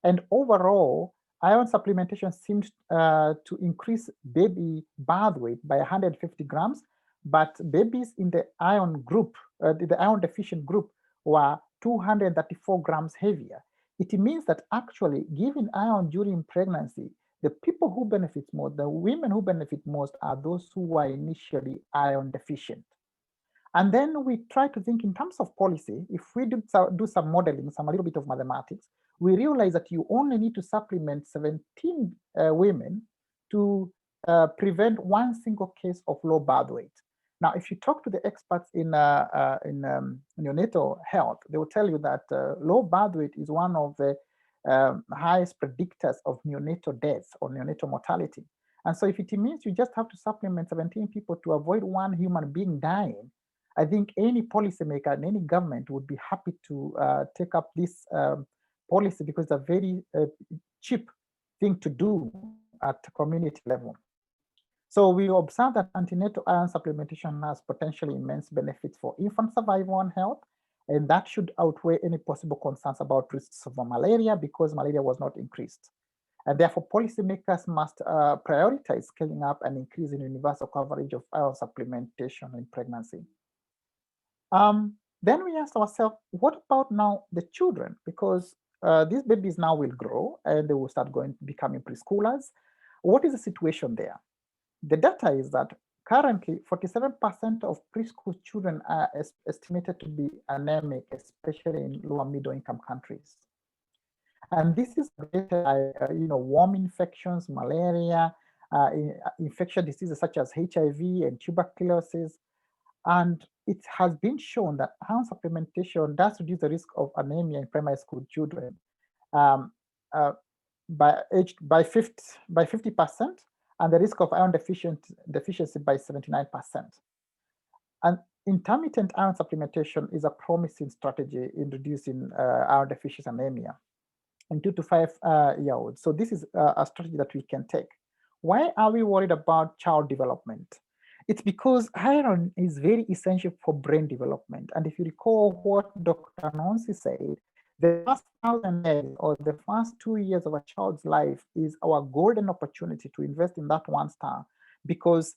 and overall, iron supplementation seemed to increase baby birth weight by 150 grams, but babies in the iron group, the iron deficient group, were 234 grams heavier. It means that actually giving iron during pregnancy, the people who benefit most, the women who benefit most, are those who were initially iron deficient. And then we try to think in terms of policy. If we do some modeling, a little bit of mathematics, we realize that you only need to supplement 17 women to prevent one single case of low birth weight. Now, if you talk to the experts in neonatal health, they will tell you that low birth weight is one of the highest predictors of neonatal death or neonatal mortality. And so if it means you just have to supplement 17 people to avoid one human being dying, I think any policymaker and any government would be happy to take up this policy, because it's a very cheap thing to do at community level. So we observe that antenatal iron supplementation has potentially immense benefits for infant survival and health, and that should outweigh any possible concerns about risks of malaria, because malaria was not increased. And therefore, policymakers must prioritize scaling up and increasing universal coverage of iron supplementation in pregnancy. Then we asked ourselves, what about now the children? Because these babies now will grow and they will start becoming preschoolers. What is the situation there? The data is that currently 47% of preschool children are estimated to be anemic, especially in lower middle income countries. And this is related by warm infections, malaria, infectious diseases such as HIV and tuberculosis. And it has been shown that iron supplementation does reduce the risk of anemia in primary school children by 50%, and the risk of iron deficiency by 79%. And intermittent iron supplementation is a promising strategy in reducing iron deficiency anemia in 2 to 5 year olds. So this is a strategy that we can take. Why are we worried about child development? It's because iron is very essential for brain development. And if you recall what Dr. Nonsi said, the first 1,000 days or the first 2 years of a child's life is our golden opportunity to invest in that one star, because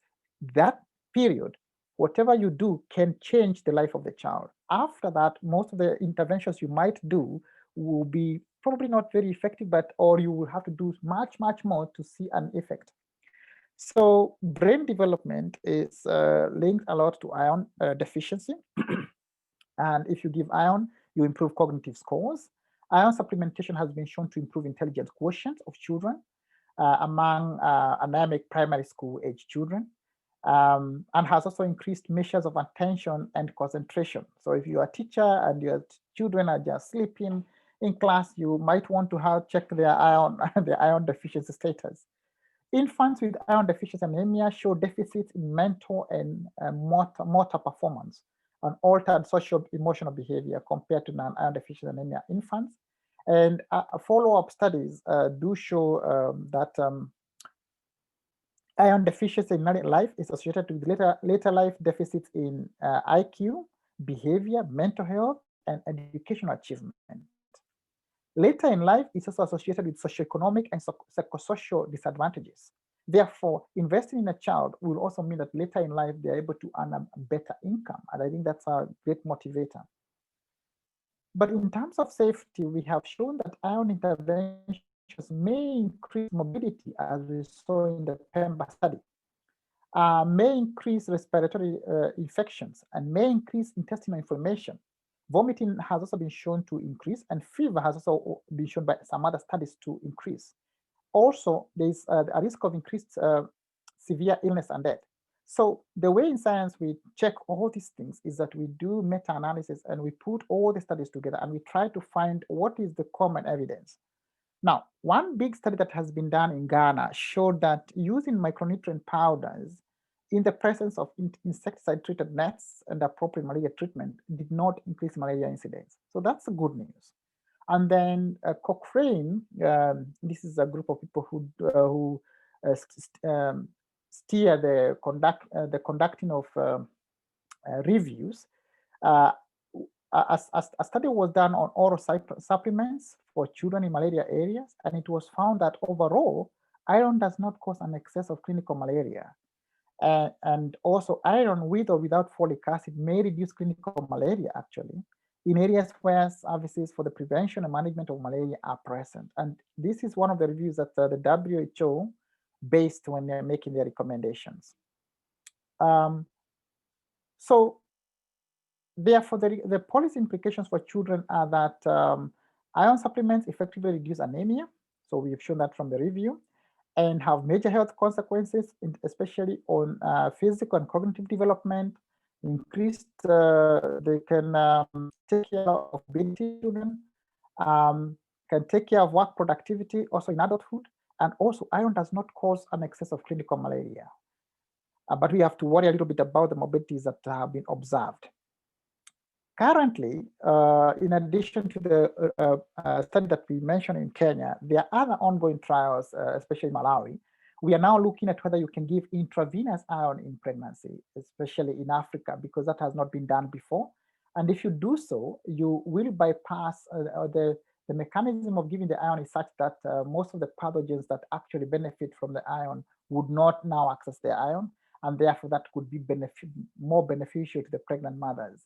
that period, whatever you do, can change the life of the child. After that, most of the interventions you might do will be probably not very effective, or you will have to do much, much more to see an effect. So brain development is linked a lot to iron deficiency. And if you give iron, you improve cognitive scores. Iron supplementation has been shown to improve intelligence quotient of children among anemic primary school age children, and has also increased measures of attention and concentration. So if you're a teacher and your children are just sleeping in class, you might want to check their iron deficiency status. Infants with iron deficiency anemia show deficits in mental and motor performance and altered social emotional behavior compared to non-iron deficiency anemia infants. And follow-up studies do show that iron deficiency in early life is associated with later life deficits in IQ, behavior, mental health, and educational achievement. Later in life is also associated with socioeconomic and psychosocial disadvantages. Therefore, investing in a child will also mean that later in life they're able to earn a better income. And I think that's a great motivator. But in terms of safety, we have shown that iron interventions may increase mobility, as we saw in the PEMBA study, may increase respiratory infections, and may increase intestinal inflammation. Vomiting has also been shown to increase, and fever has also been shown by some other studies to increase. Also, there is a risk of increased severe illness and death. So the way in science we check all these things is that we do meta-analysis and we put all the studies together and we try to find what is the common evidence. Now, one big study that has been done in Ghana showed that using micronutrient powders in the presence of insecticide-treated nets and appropriate malaria treatment did not increase malaria incidence. So that's the good news. And then Cochrane, this is a group of people who steer the conducting of reviews. A study was done on oral supplements for children in malaria areas, and it was found that overall, iron does not cause an excess of clinical malaria. And also iron with or without folic acid may reduce clinical malaria actually in areas where services for the prevention and management of malaria are present. And this is one of the reviews that the WHO based when they're making their recommendations. So therefore, the policy implications for children are that iron supplements effectively reduce anemia. So we've shown that from the review, and have major health consequences, especially on physical and cognitive development. Increased, they can take care of obesity children, can take care of work productivity also in adulthood, and also iron does not cause an excess of clinical malaria. But we have to worry a little bit about the morbidities that have been observed. Currently, in addition to the study that we mentioned in Kenya, there are other ongoing trials, especially in Malawi. We are now looking at whether you can give intravenous iron in pregnancy, especially in Africa, because that has not been done before. And if you do so, you will bypass the mechanism of giving the iron is such that most of the pathogens that actually benefit from the iron would not now access the iron, and therefore that could be more beneficial to the pregnant mothers.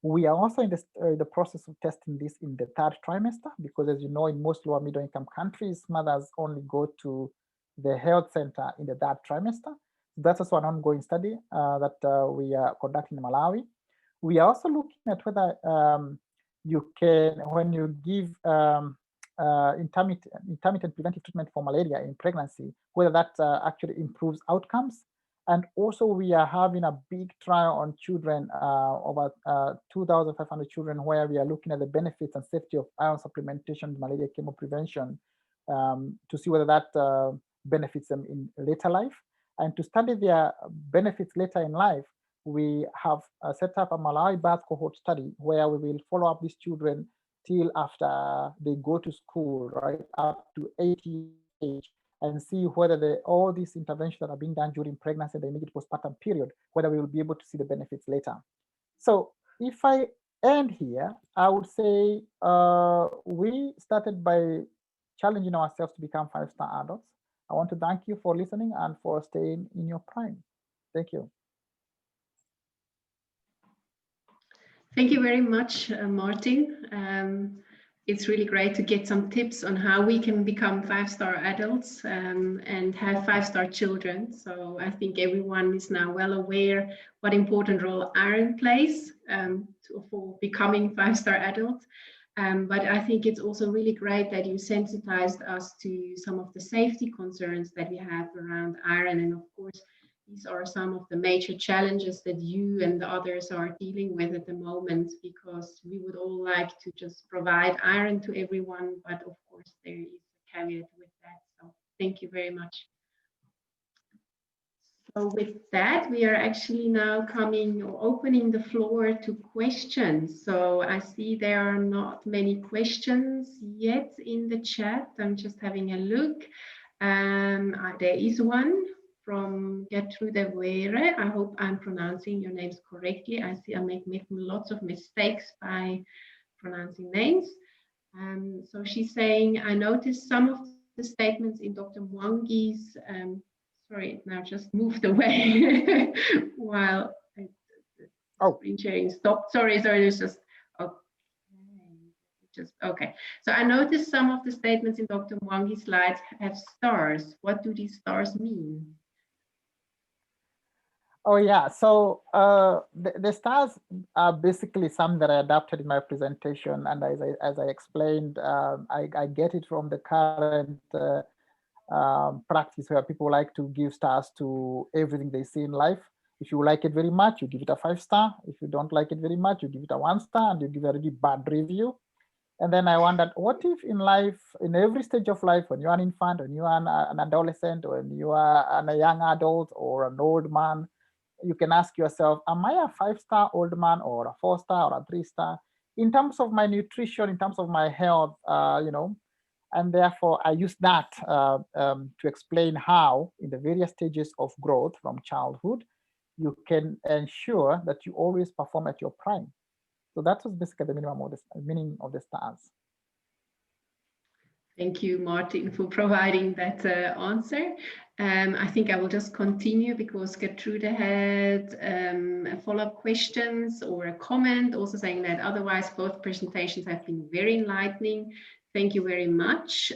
We are also in the process of testing this in the third trimester, because as you know, in most lower middle income countries, mothers only go to the health center in the third trimester. That's also an ongoing study that we are conducting in Malawi. We are also looking at whether you can, when you give intermittent preventive treatment for malaria in pregnancy, whether that actually improves outcomes. And also we are having a big trial on children, over 2,500 children, where we are looking at the benefits and safety of iron supplementation, malaria chemo prevention, to see whether that benefits them in later life. And to study their benefits later in life, we have set up a Malawi birth cohort study where we will follow up these children till after they go to school, right, up to 8 years age, and see whether all these interventions that are being done during pregnancy and the immediate postpartum period, whether we will be able to see the benefits later. So if I end here, I would say we started by challenging ourselves to become 5-star adults. I want to thank you for listening and for staying in your prime. Thank you. Thank you very much, Martin. It's really great to get some tips on how we can become 5-star adults and have 5-star children. So I think everyone is now well aware what important role iron plays for becoming 5-star adults. But I think it's also really great that you sensitized us to some of the safety concerns that we have around iron. And of course, these are some of the major challenges that you and the others are dealing with at the moment, because we would all like to just provide iron to everyone, but of course there is a caveat with that. So thank you very much. So with that, we are actually now opening the floor to questions. So I see there are not many questions yet in the chat. I'm just having a look. There is one from Gertrude Were. I hope I'm pronouncing your names correctly. I see I make lots of mistakes by pronouncing names. So she's saying, I noticed some of the statements in Dr. Mwangi's, sorry, now just moved away while screen sharing stopped. Sorry, it's just, okay. So I noticed some of the statements in Dr. Mwangi's slides have stars. What do these stars mean? Oh yeah, so the stars are basically some that I adapted in my presentation, and as I explained, I get it from the current practice where people like to give stars to everything they see in life. If you like it very much, you give it a 5-star. If you don't like it very much, you give it a 1-star and you give a really bad review. And then I wondered, what if in life, in every stage of life, when you're an infant, when you are an adolescent, when you are a young adult or an old man, you can ask yourself, am I a 5-star old man or a 4-star or a 3-star? In terms of my nutrition, in terms of my health, and therefore I use that to explain how in the various stages of growth from childhood, you can ensure that you always perform at your prime. So that was basically the meaning of the stars. Thank you, Martin, for providing that answer. I think I will just continue because Gertrude had a follow-up questions or a comment also saying that otherwise both presentations have been very enlightening. Thank you very much.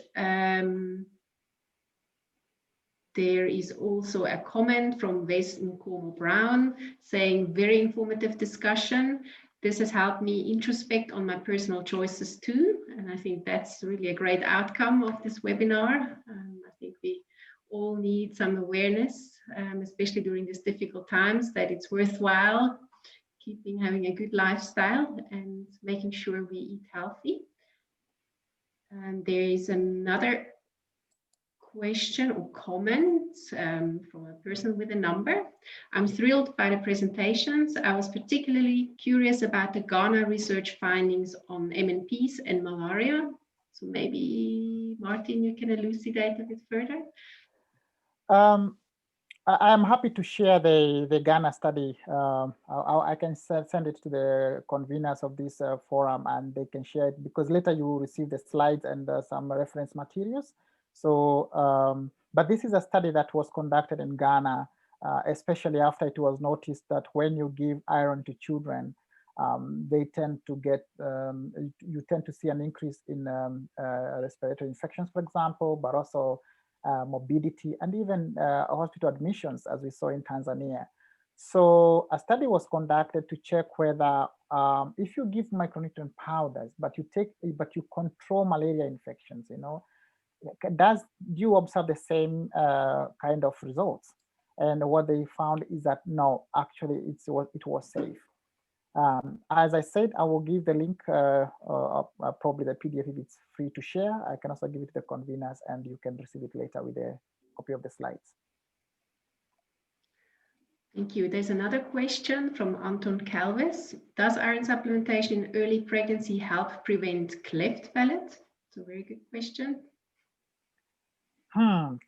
There is also a comment from Wes Nkomo Brown saying very informative discussion. This has helped me introspect on my personal choices too. And I think that's really a great outcome of this webinar. I think we all need some awareness, especially during these difficult times, that it's worthwhile having a good lifestyle and making sure we eat healthy. And there is another question or comment from a person with a number. I'm thrilled by the presentations. I was particularly curious about the Ghana research findings on MNPs and malaria. So maybe Martin, you can elucidate a bit further. I'm happy to share the Ghana study. I can send it to the conveners of this forum and they can share it because later you will receive the slides and some reference materials. So, but this is a study that was conducted in Ghana, especially after it was noticed that when you give iron to children, they tend to get, you tend to see an increase in respiratory infections, for example, but also morbidity and even hospital admissions, as we saw in Tanzania. So a study was conducted to check whether if you give micronutrient powders, but you control malaria infections, do you observe the same kind of results? And what they found is that no, actually it was safe. As I said, I will give the link, probably the PDF if it's free to share. I can also give it to the conveners and you can receive it later with a copy of the slides. Thank you. There's another question from Anton Calves. Does iron supplementation in early pregnancy help prevent cleft palate? It's a very good question.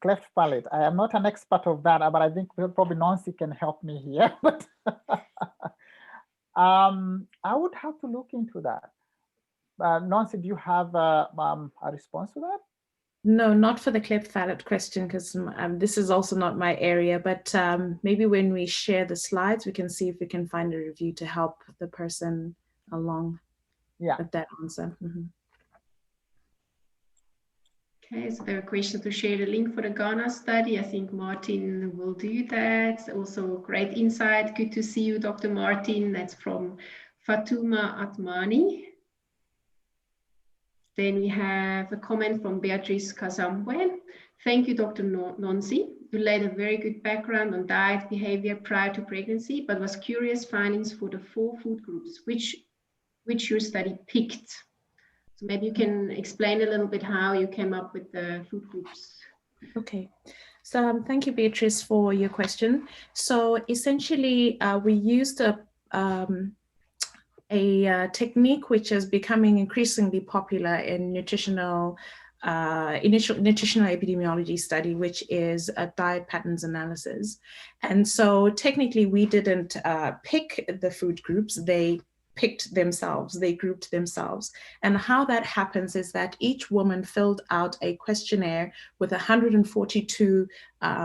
Cleft palate. I am not an expert of that, but I think probably Nonsi can help me here. But I would have to look into that. Nonsi, do you have a response to that? No, not for the cleft palate question, because this is also not my area, but maybe when we share the slides, we can see if we can find a review to help the person along with that answer. Okay, so there are questions to share the link for the Ghana study. I think Martin will do that. Also great insight. Good to see you, Dr. Martin. That's from Fatuma Atmani. Then we have a comment from Beatrice Kazambwe. Thank you, Dr. Nonsi. You laid a very good background on diet behavior prior to pregnancy, but was curious findings for the 4 food groups, which your study picked. So maybe you can explain a little bit how you came up with the food groups. Okay, so thank you, Beatrice, for your question. So essentially, we used a technique which is becoming increasingly popular in nutritional epidemiology study, which is a diet patterns analysis. And so technically, we didn't pick the food groups. They picked themselves, they grouped themselves. And how that happens is that each woman filled out a questionnaire with 142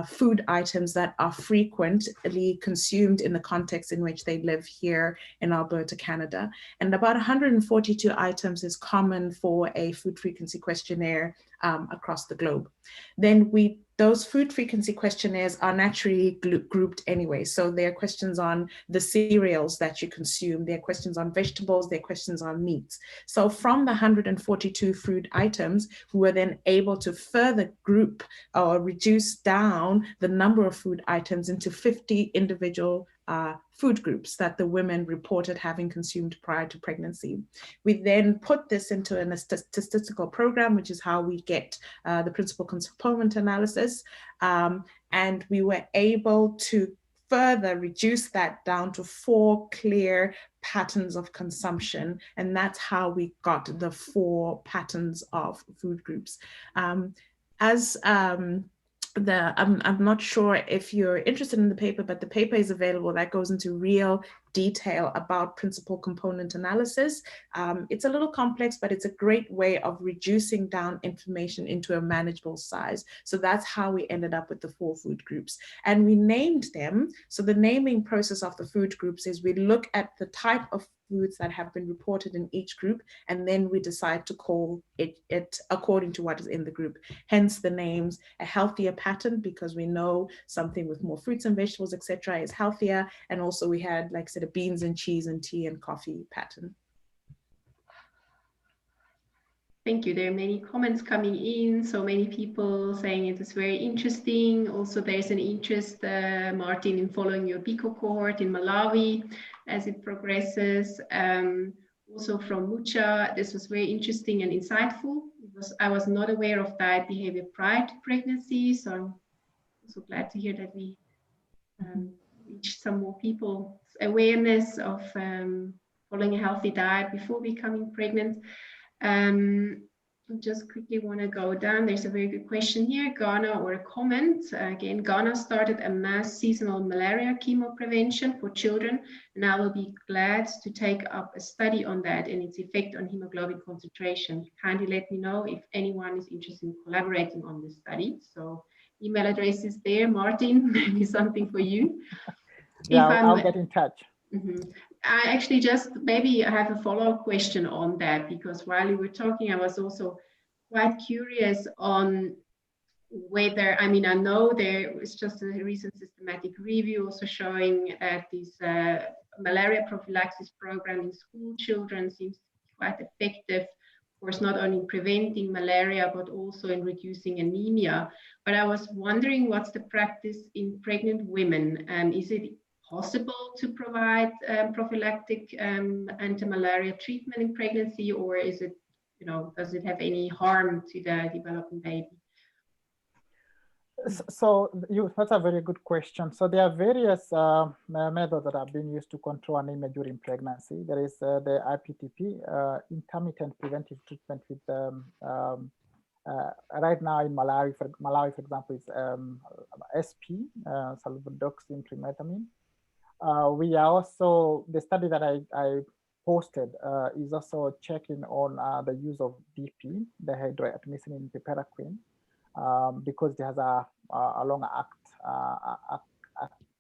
food items that are frequently consumed in the context in which they live here in Alberta, Canada. And about 142 items is common for a food frequency questionnaire across the globe. Then those food frequency questionnaires are naturally grouped anyway. So there are questions on the cereals that you consume, there are questions on vegetables, there are questions on meats. So from the 142 food items, we were then able to further group or reduce down the number of food items into 50 individual food groups that the women reported having consumed prior to pregnancy. We then put this into a statistical program, which is how we get the principal component analysis. And we were able to further reduce that down to 4 clear patterns of consumption. And that's how we got the 4 patterns of food groups. I'm not sure if you're interested in the paper, but the paper is available. That goes into real detail about principal component analysis. It's a little complex, but it's a great way of reducing down information into a manageable size. So that's how we ended up with the 4 food groups. And we named them. So the naming process of the food groups is we look at the type of foods that have been reported in each group, and then we decide to call it according to what is in the group. Hence the names. A healthier pattern, because we know something with more fruits and vegetables, etc., is healthier. And also we had, like I said, a beans and cheese and tea and coffee pattern. Thank you. There are many comments coming in, so many people saying it is very interesting. Also, there's an interest, Martin, in following your PICO cohort in Malawi as it progresses. Also from Mucha, this was very interesting and insightful. I was not aware of diet behavior prior to pregnancy, so I'm also glad to hear that we reached some more people's awareness of following a healthy diet before becoming pregnant. Just quickly want to go down. There's a very good question here. Ghana, or a comment. Again, Ghana started a mass seasonal malaria chemo prevention for children, and I will be glad to take up a study on that and its effect on hemoglobin concentration. Kindly let me know if anyone is interested in collaborating on this study. So email address is there. Martin, maybe something for you. Yeah, I'll get in touch. I actually just maybe I have a follow-up question on that, because while you were talking, I was also quite curious on whether, I mean, I know there was just a recent systematic review also showing that this malaria prophylaxis program in school children seems quite effective, of course, not only in preventing malaria, but also in reducing anemia. But I was wondering, what's the practice in pregnant women? Is it possible to provide prophylactic anti-malaria treatment in pregnancy, or is it, you know, does it have any harm to the developing baby? So that's a very good question. So there are various methods that have been used to control anemia during pregnancy. There is the IPTP, intermittent preventive treatment with right now in Malawi, for example, is SP, sulfadoxine trimethamine. We are also, the study that I posted is also checking on the use of DP, the hydroartemisinin piperacin, because it has a long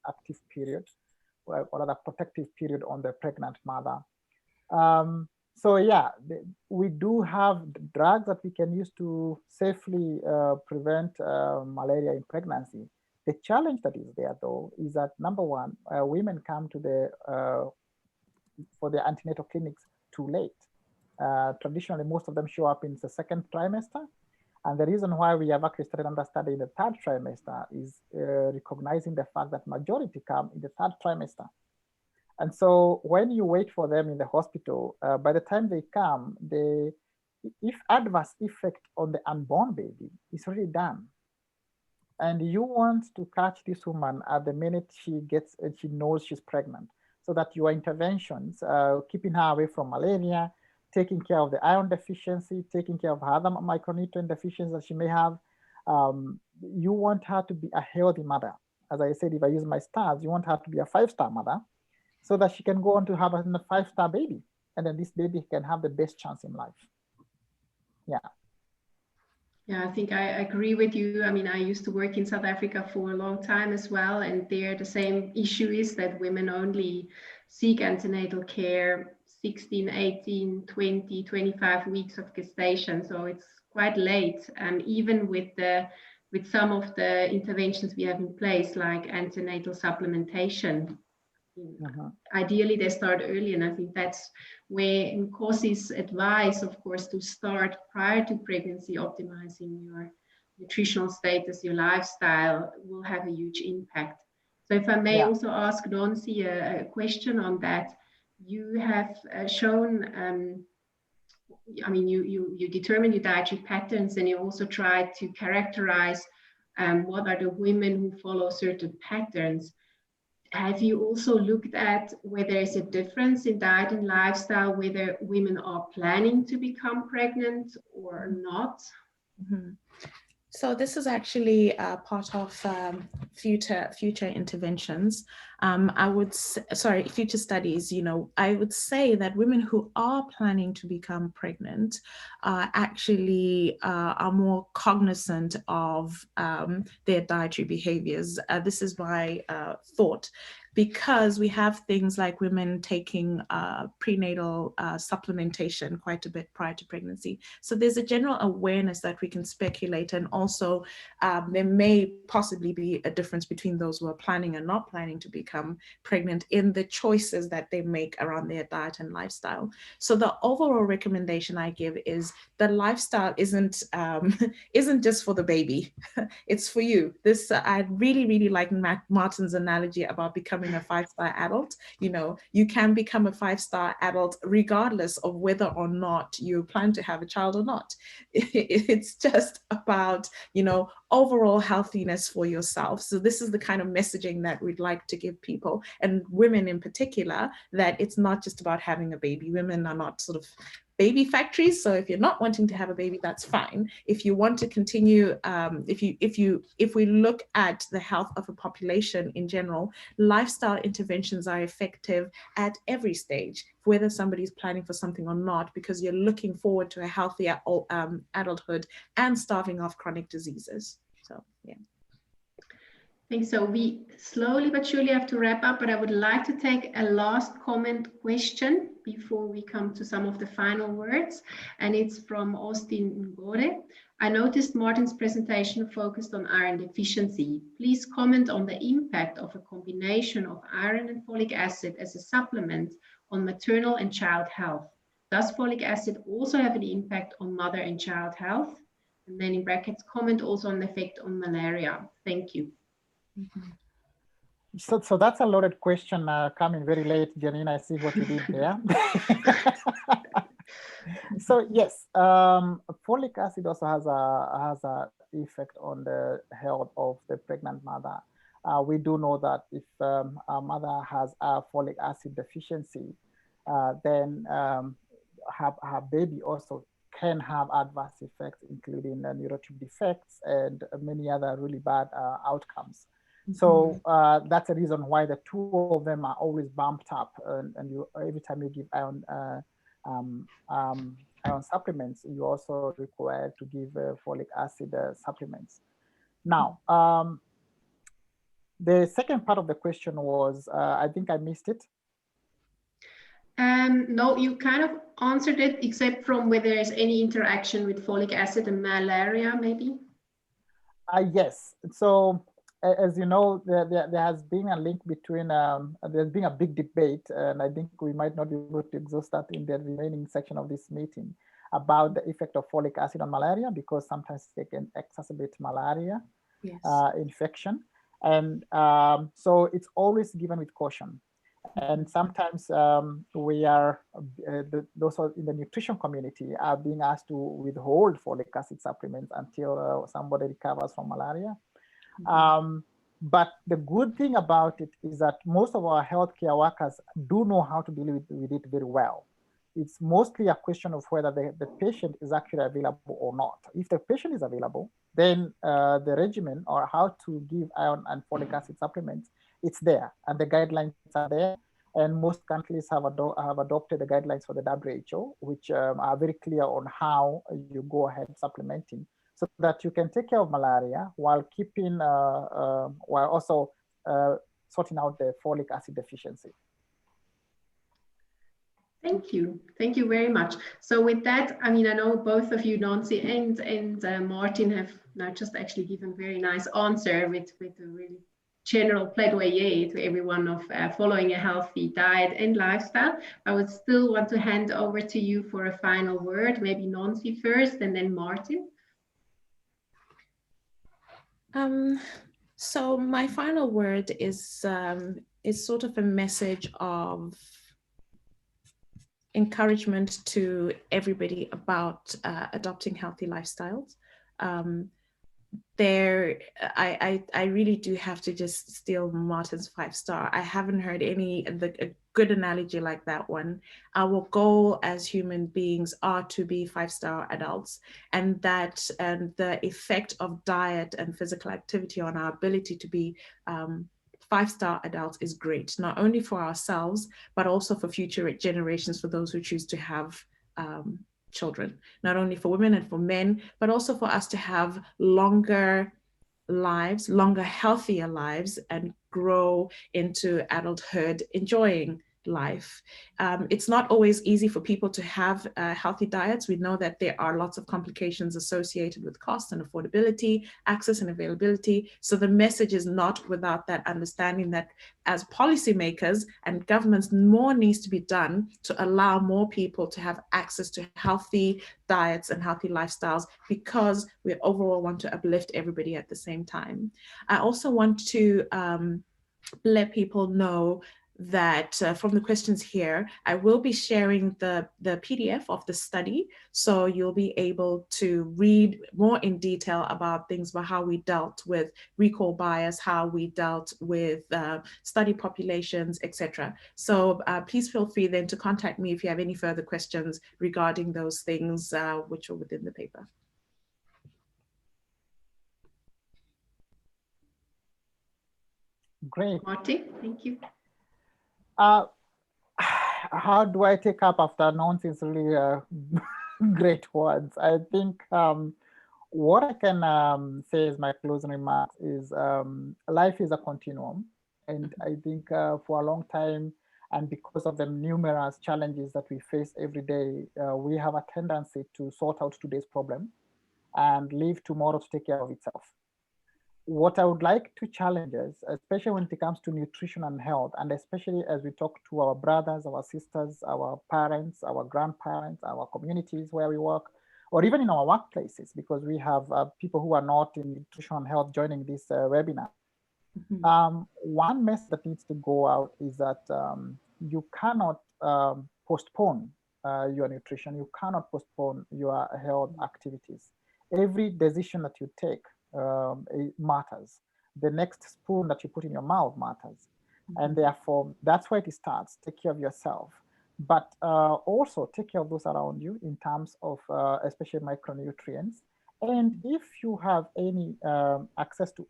active period, or rather protective period on the pregnant mother. So yeah, we do have drugs that we can use to safely prevent malaria in pregnancy. The challenge that is there, though, is that number one, women come to for the antenatal clinics too late. Traditionally, most of them show up in the 2nd trimester. And the reason why we have actually started understudy in the 3rd trimester is recognizing the fact that majority come in the 3rd trimester. And so when you wait for them in the hospital, by the time they come, if adverse effect on the unborn baby is already done. And you want to catch this woman at the minute she knows she's pregnant, so that your interventions, keeping her away from malaria, taking care of the iron deficiency, taking care of other micronutrient deficiencies that she may have, you want her to be a healthy mother. As I said, if I use my stars, you want her to be a 5-star mother, so that she can go on to have a 5-star baby, and then this baby can have the best chance in life. Yeah. Yeah, I think I agree with you. I mean, I used to work in South Africa for a long time as well, and there the same issue is that women only seek antenatal care 16, 18, 20, 25 weeks of gestation. So it's quite late. And even with some of the interventions we have in place, like antenatal supplementation, ideally they start early. And I think that's where Nkosi's advice, of course, to start prior to pregnancy, optimizing your nutritional status, your lifestyle, will have a huge impact. So if I may Yeah. also ask Nonsi a question on that, you have shown, I mean, you determine your dietary patterns, and you also try to characterize what are the women who follow certain patterns. Have you also looked at where there is a difference in diet and lifestyle, whether women are planning to become pregnant or not? Mm-hmm. So this is actually part of future interventions. Future studies. I would say that women who are planning to become pregnant actually are more cognizant of their dietary behaviors. This is my thought, because we have things like women taking prenatal supplementation quite a bit prior to pregnancy. So there's a general awareness that we can speculate, and also there may possibly be a difference between those who are planning and not planning to become pregnant in the choices that they make around their diet and lifestyle. So the overall recommendation I give is the lifestyle isn't just for the baby. It's for you. I really like Martin's analogy about becoming a 5-star adult. You can become a 5-star adult regardless of whether or not you plan to have a child or not. It's just about, overall healthiness for yourself. So this is the kind of messaging that we'd like to give people, and women in particular, that it's not just about having a baby. Women are not sort of baby factories. So if you're not wanting to have a baby, that's fine. If you want to continue, if we look at the health of a population in general, lifestyle interventions are effective at every stage, whether somebody's planning for something or not, because you're looking forward to a healthier adulthood and starving off chronic diseases. So, yeah. I think so. We slowly but surely have to wrap up, but I would like to take a last comment question before we come to some of the final words. And it's from Austin Ngore. I noticed Martin's presentation focused on iron deficiency. Please comment on the impact of a combination of iron and folic acid as a supplement on maternal and child health. Does folic acid also have an impact on mother and child health? And then in brackets, comment also on the effect on malaria. Thank you. Mm-hmm. So that's a loaded question coming very late, Janine. I see what you did there. So yes, folic acid also has a effect on the health of the pregnant mother. We do know that if a mother has a folic acid deficiency, then her baby also can have adverse effects, including neurotropic defects and many other really bad outcomes. So that's a reason why the two of them are always bumped up, and every time you give iron supplements, you also required to give folic acid supplements. Now, the second part of the question was, I think I missed it. No, you kind of answered it, except from whether there's any interaction with folic acid and malaria, maybe. Yes. So as you know, there has been a link between, there's been a big debate, and I think we might not be able to exhaust that in the remaining section of this meeting, about the effect of folic acid on malaria, because sometimes they can exacerbate malaria infection. And so it's always given with caution. And sometimes we are, those in the nutrition community are being asked to withhold folic acid supplements until somebody recovers from malaria. But the good thing about it is that most of our healthcare workers do know how to deal with it very well. It's mostly a question of whether the patient is actually available or not. If the patient is available, then the regimen or how to give iron and folic acid supplements, it's there, and the guidelines are there. And most countries have adopted the guidelines for the WHO, which are very clear on how you go ahead supplementing, so that you can take care of malaria while keeping, while also sorting out the folic acid deficiency. Thank you. Thank you very much. So with that, I mean, I know both of you, Nonsi and Martin, have now just actually given a very nice answer with a really general plaidoyer to everyone of following a healthy diet and lifestyle. I would still want to hand over to you for a final word, maybe Nonsi first and then Martin. So my final word is sort of a message of encouragement to everybody about adopting healthy lifestyles. I really do have to just steal Martin's 5-star. I haven't heard a good analogy like that one. Our goal as human beings are to be 5-star adults, and the effect of diet and physical activity on our ability to be 5-star adults is great, not only for ourselves, but also for future generations, for those who choose to have children, not only for women and for men, but also for us to have longer lives, longer, healthier lives, and grow into adulthood enjoying life. It's not always easy for people to have healthy diets. We know that there are lots of complications associated with cost and affordability, access and availability. So the message is not without that understanding that as policymakers and governments, more needs to be done to allow more people to have access to healthy diets and healthy lifestyles, because we overall want to uplift everybody at the same time. I also want to let people know that from the questions here, I will be sharing the PDF of the study. So you'll be able to read more in detail about things, about how we dealt with recall bias, how we dealt with study populations, etc. So please feel free then to contact me if you have any further questions regarding those things which are within the paper. Great. Marty, thank you. How do I take up after nonsense really great words? I think what I can say as my closing remarks is life is a continuum. And I think for a long time, and because of the numerous challenges that we face every day, we have a tendency to sort out today's problem and leave tomorrow to take care of itself. What I would like to challenge us, especially when it comes to nutrition and health, and especially as we talk to our brothers, our sisters, our parents, our grandparents, our communities where we work, or even in our workplaces, because we have people who are not in nutrition and health joining this webinar. One message that needs to go out is that you cannot postpone your nutrition. You cannot postpone your health activities. Every decision that you take it matters. The next spoon that you put in your mouth matters. And therefore, that's where it starts. Take care of yourself, but also take care of those around you in terms of especially micronutrients. And if you have any access to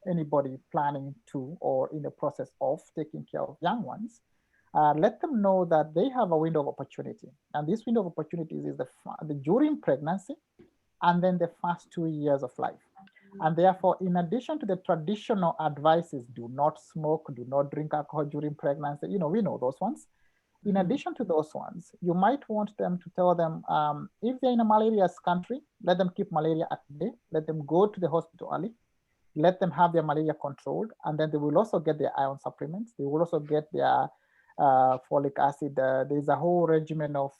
anybody planning to or in the process of taking care of young ones, let them know that they have a window of opportunity. And this window of opportunities is the during pregnancy and then the first 2 years of life. And therefore, in addition to the traditional advices, do not smoke, do not drink alcohol during pregnancy, we know those ones. In addition to those ones, you might want them to tell them, if they're in a malaria country, let them keep malaria at bay, let them go to the hospital early, let them have their malaria controlled, and then they will also get their iron supplements. They will also get their folic acid. There's a whole regimen of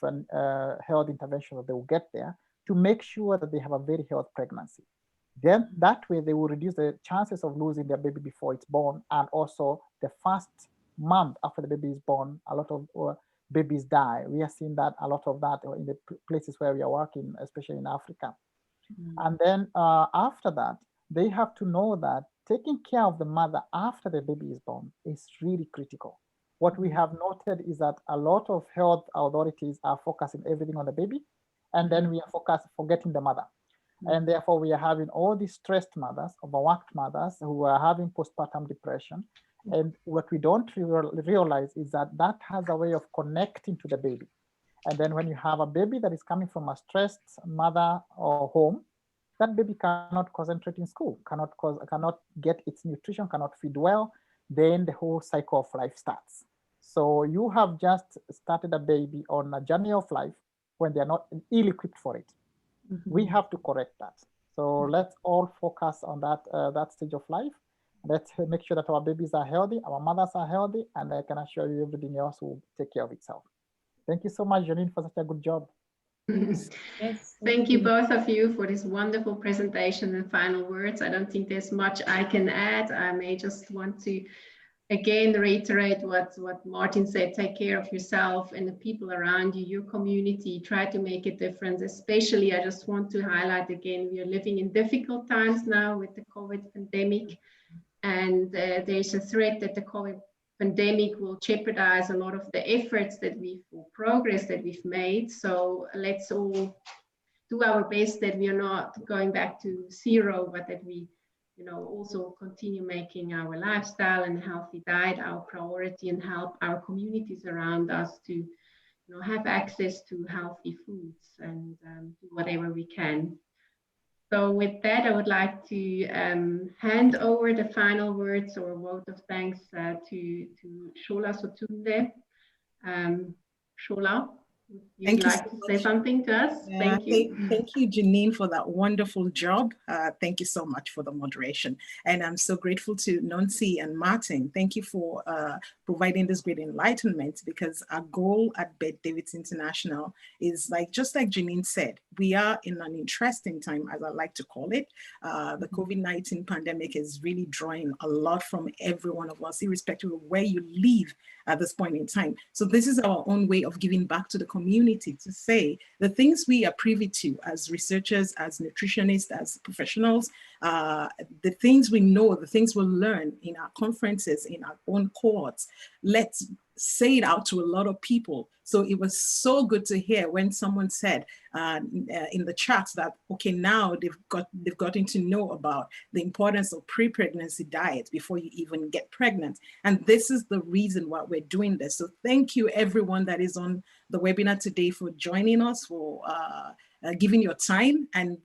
health intervention that they will get there to make sure that they have a very healthy pregnancy. Then that way they will reduce the chances of losing their baby before it's born, and also the first month after the baby is born, a lot of babies die. We are seeing that a lot of that in the places where we are working, especially in Africa. And then after that, they have to know that taking care of the mother after the baby is born is really critical. What we have noted is that a lot of health authorities are focusing everything on the baby, and then we are forgetting the mother. And therefore, we are having all these stressed mothers, overworked mothers who are having postpartum depression. And what we don't realize is that that has a way of connecting to the baby. And then when you have a baby that is coming from a stressed mother or home, that baby cannot concentrate in school, cannot get its nutrition, cannot feed well. Then the whole cycle of life starts. So you have just started a baby on a journey of life when they are not ill-equipped for it. We have to correct that. So let's all focus on that stage of life. Let's make sure that our babies are healthy, our mothers are healthy, and I can assure you everything else will take care of itself. Thank you so much, Janine, for such a good job. Yes. Thank you both of you for this wonderful presentation and final words. I don't think there's much I can add. I may just want to again reiterate what Martin said. Take care of yourself and the people around you, your community. Try to make a difference. Especially, I just want to highlight again, we are living in difficult times now with the COVID pandemic, and there's a threat that the COVID pandemic will jeopardize a lot of the efforts that progress that we've made. So let's all do our best that we are not going back to zero, but that we also continue making our lifestyle and healthy diet our priority, and help our communities around us to have access to healthy foods, and do whatever we can. So with that, I would like to hand over the final words or vote of thanks to Shola Sotunde. Shola, you'd like to say something to us? Yeah, thank you. Thank you, Janine, for that wonderful job. Thank you so much for the moderation. And I'm so grateful to Nonsi and Martin. Thank you for providing this great enlightenment, because our goal at Bette Davis International is just like Janine said, we are in an interesting time, as I like to call it. The COVID-19 pandemic is really drawing a lot from every one of us, irrespective of where you live at this point in time. So this is our own way of giving back to the community, to say the things we are privy to as researchers, as nutritionists, as professionals, the things we know, the things we'll learn in our conferences, in our own cohorts, let's say it out to a lot of people. So it was so good to hear when someone said in the chat that, okay, now they've gotten to know about the importance of pre-pregnancy diet before you even get pregnant. And this is the reason why we're doing this. So thank you everyone that is on the webinar today for joining us, for giving your time. And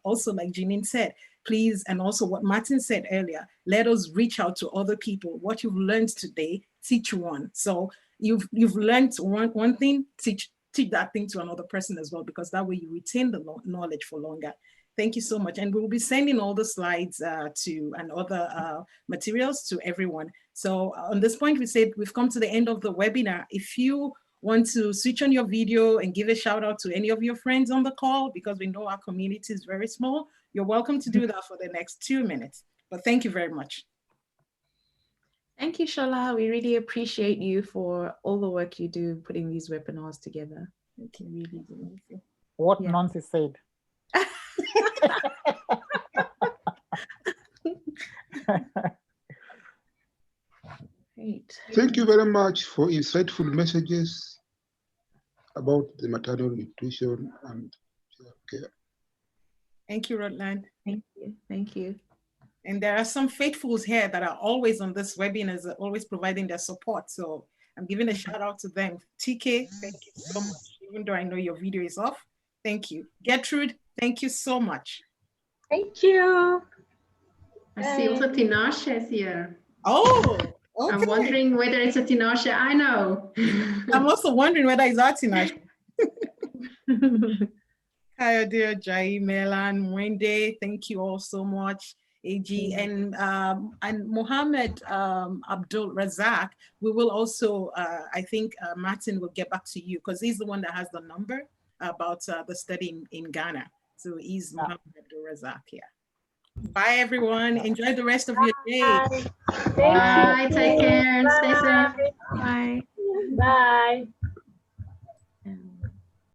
also, like Janine said, please, and also what Martin said earlier, let us reach out to other people. What you've learned today, teach one. So you've learned one thing, teach that thing to another person as well, because that way you retain the knowledge for longer. Thank you so much. And we'll be sending all the slides and other materials to everyone. So on this point, we said we've come to the end of the webinar. If you want to switch on your video and give a shout out to any of your friends on the call, because we know our community is very small, you're welcome to do that for the next 2 minutes. But thank you very much. Thank you, Shola. We really appreciate you for all the work you do putting these webinars together. Thank you, really do. What Nonsi said. Great. Thank you very much for insightful messages about the maternal nutrition and care. Thank you, Rodland. Thank you. Thank you. And there are some faithfuls here that are always on this webinar, always providing their support. So I'm giving a shout out to them. TK, thank you so much. Even though I know your video is off, thank you. Gertrude, thank you so much. Thank you. I see also Tinashe is here. Oh, okay. I'm wondering whether it's a Tinashe I know. I'm also wondering whether it's our Tinashe. Kayode, Jai, Melan, Mwende, thank you all so much. AG and Mohammed Abdul Razak, we will also, I think Martin will get back to you, because he's the one that has the number about the study in Ghana. So he's Mohammed Abdul Razak here. Bye everyone. Enjoy the rest of your day. Bye. Bye. Take care and stay safe. Bye. Bye.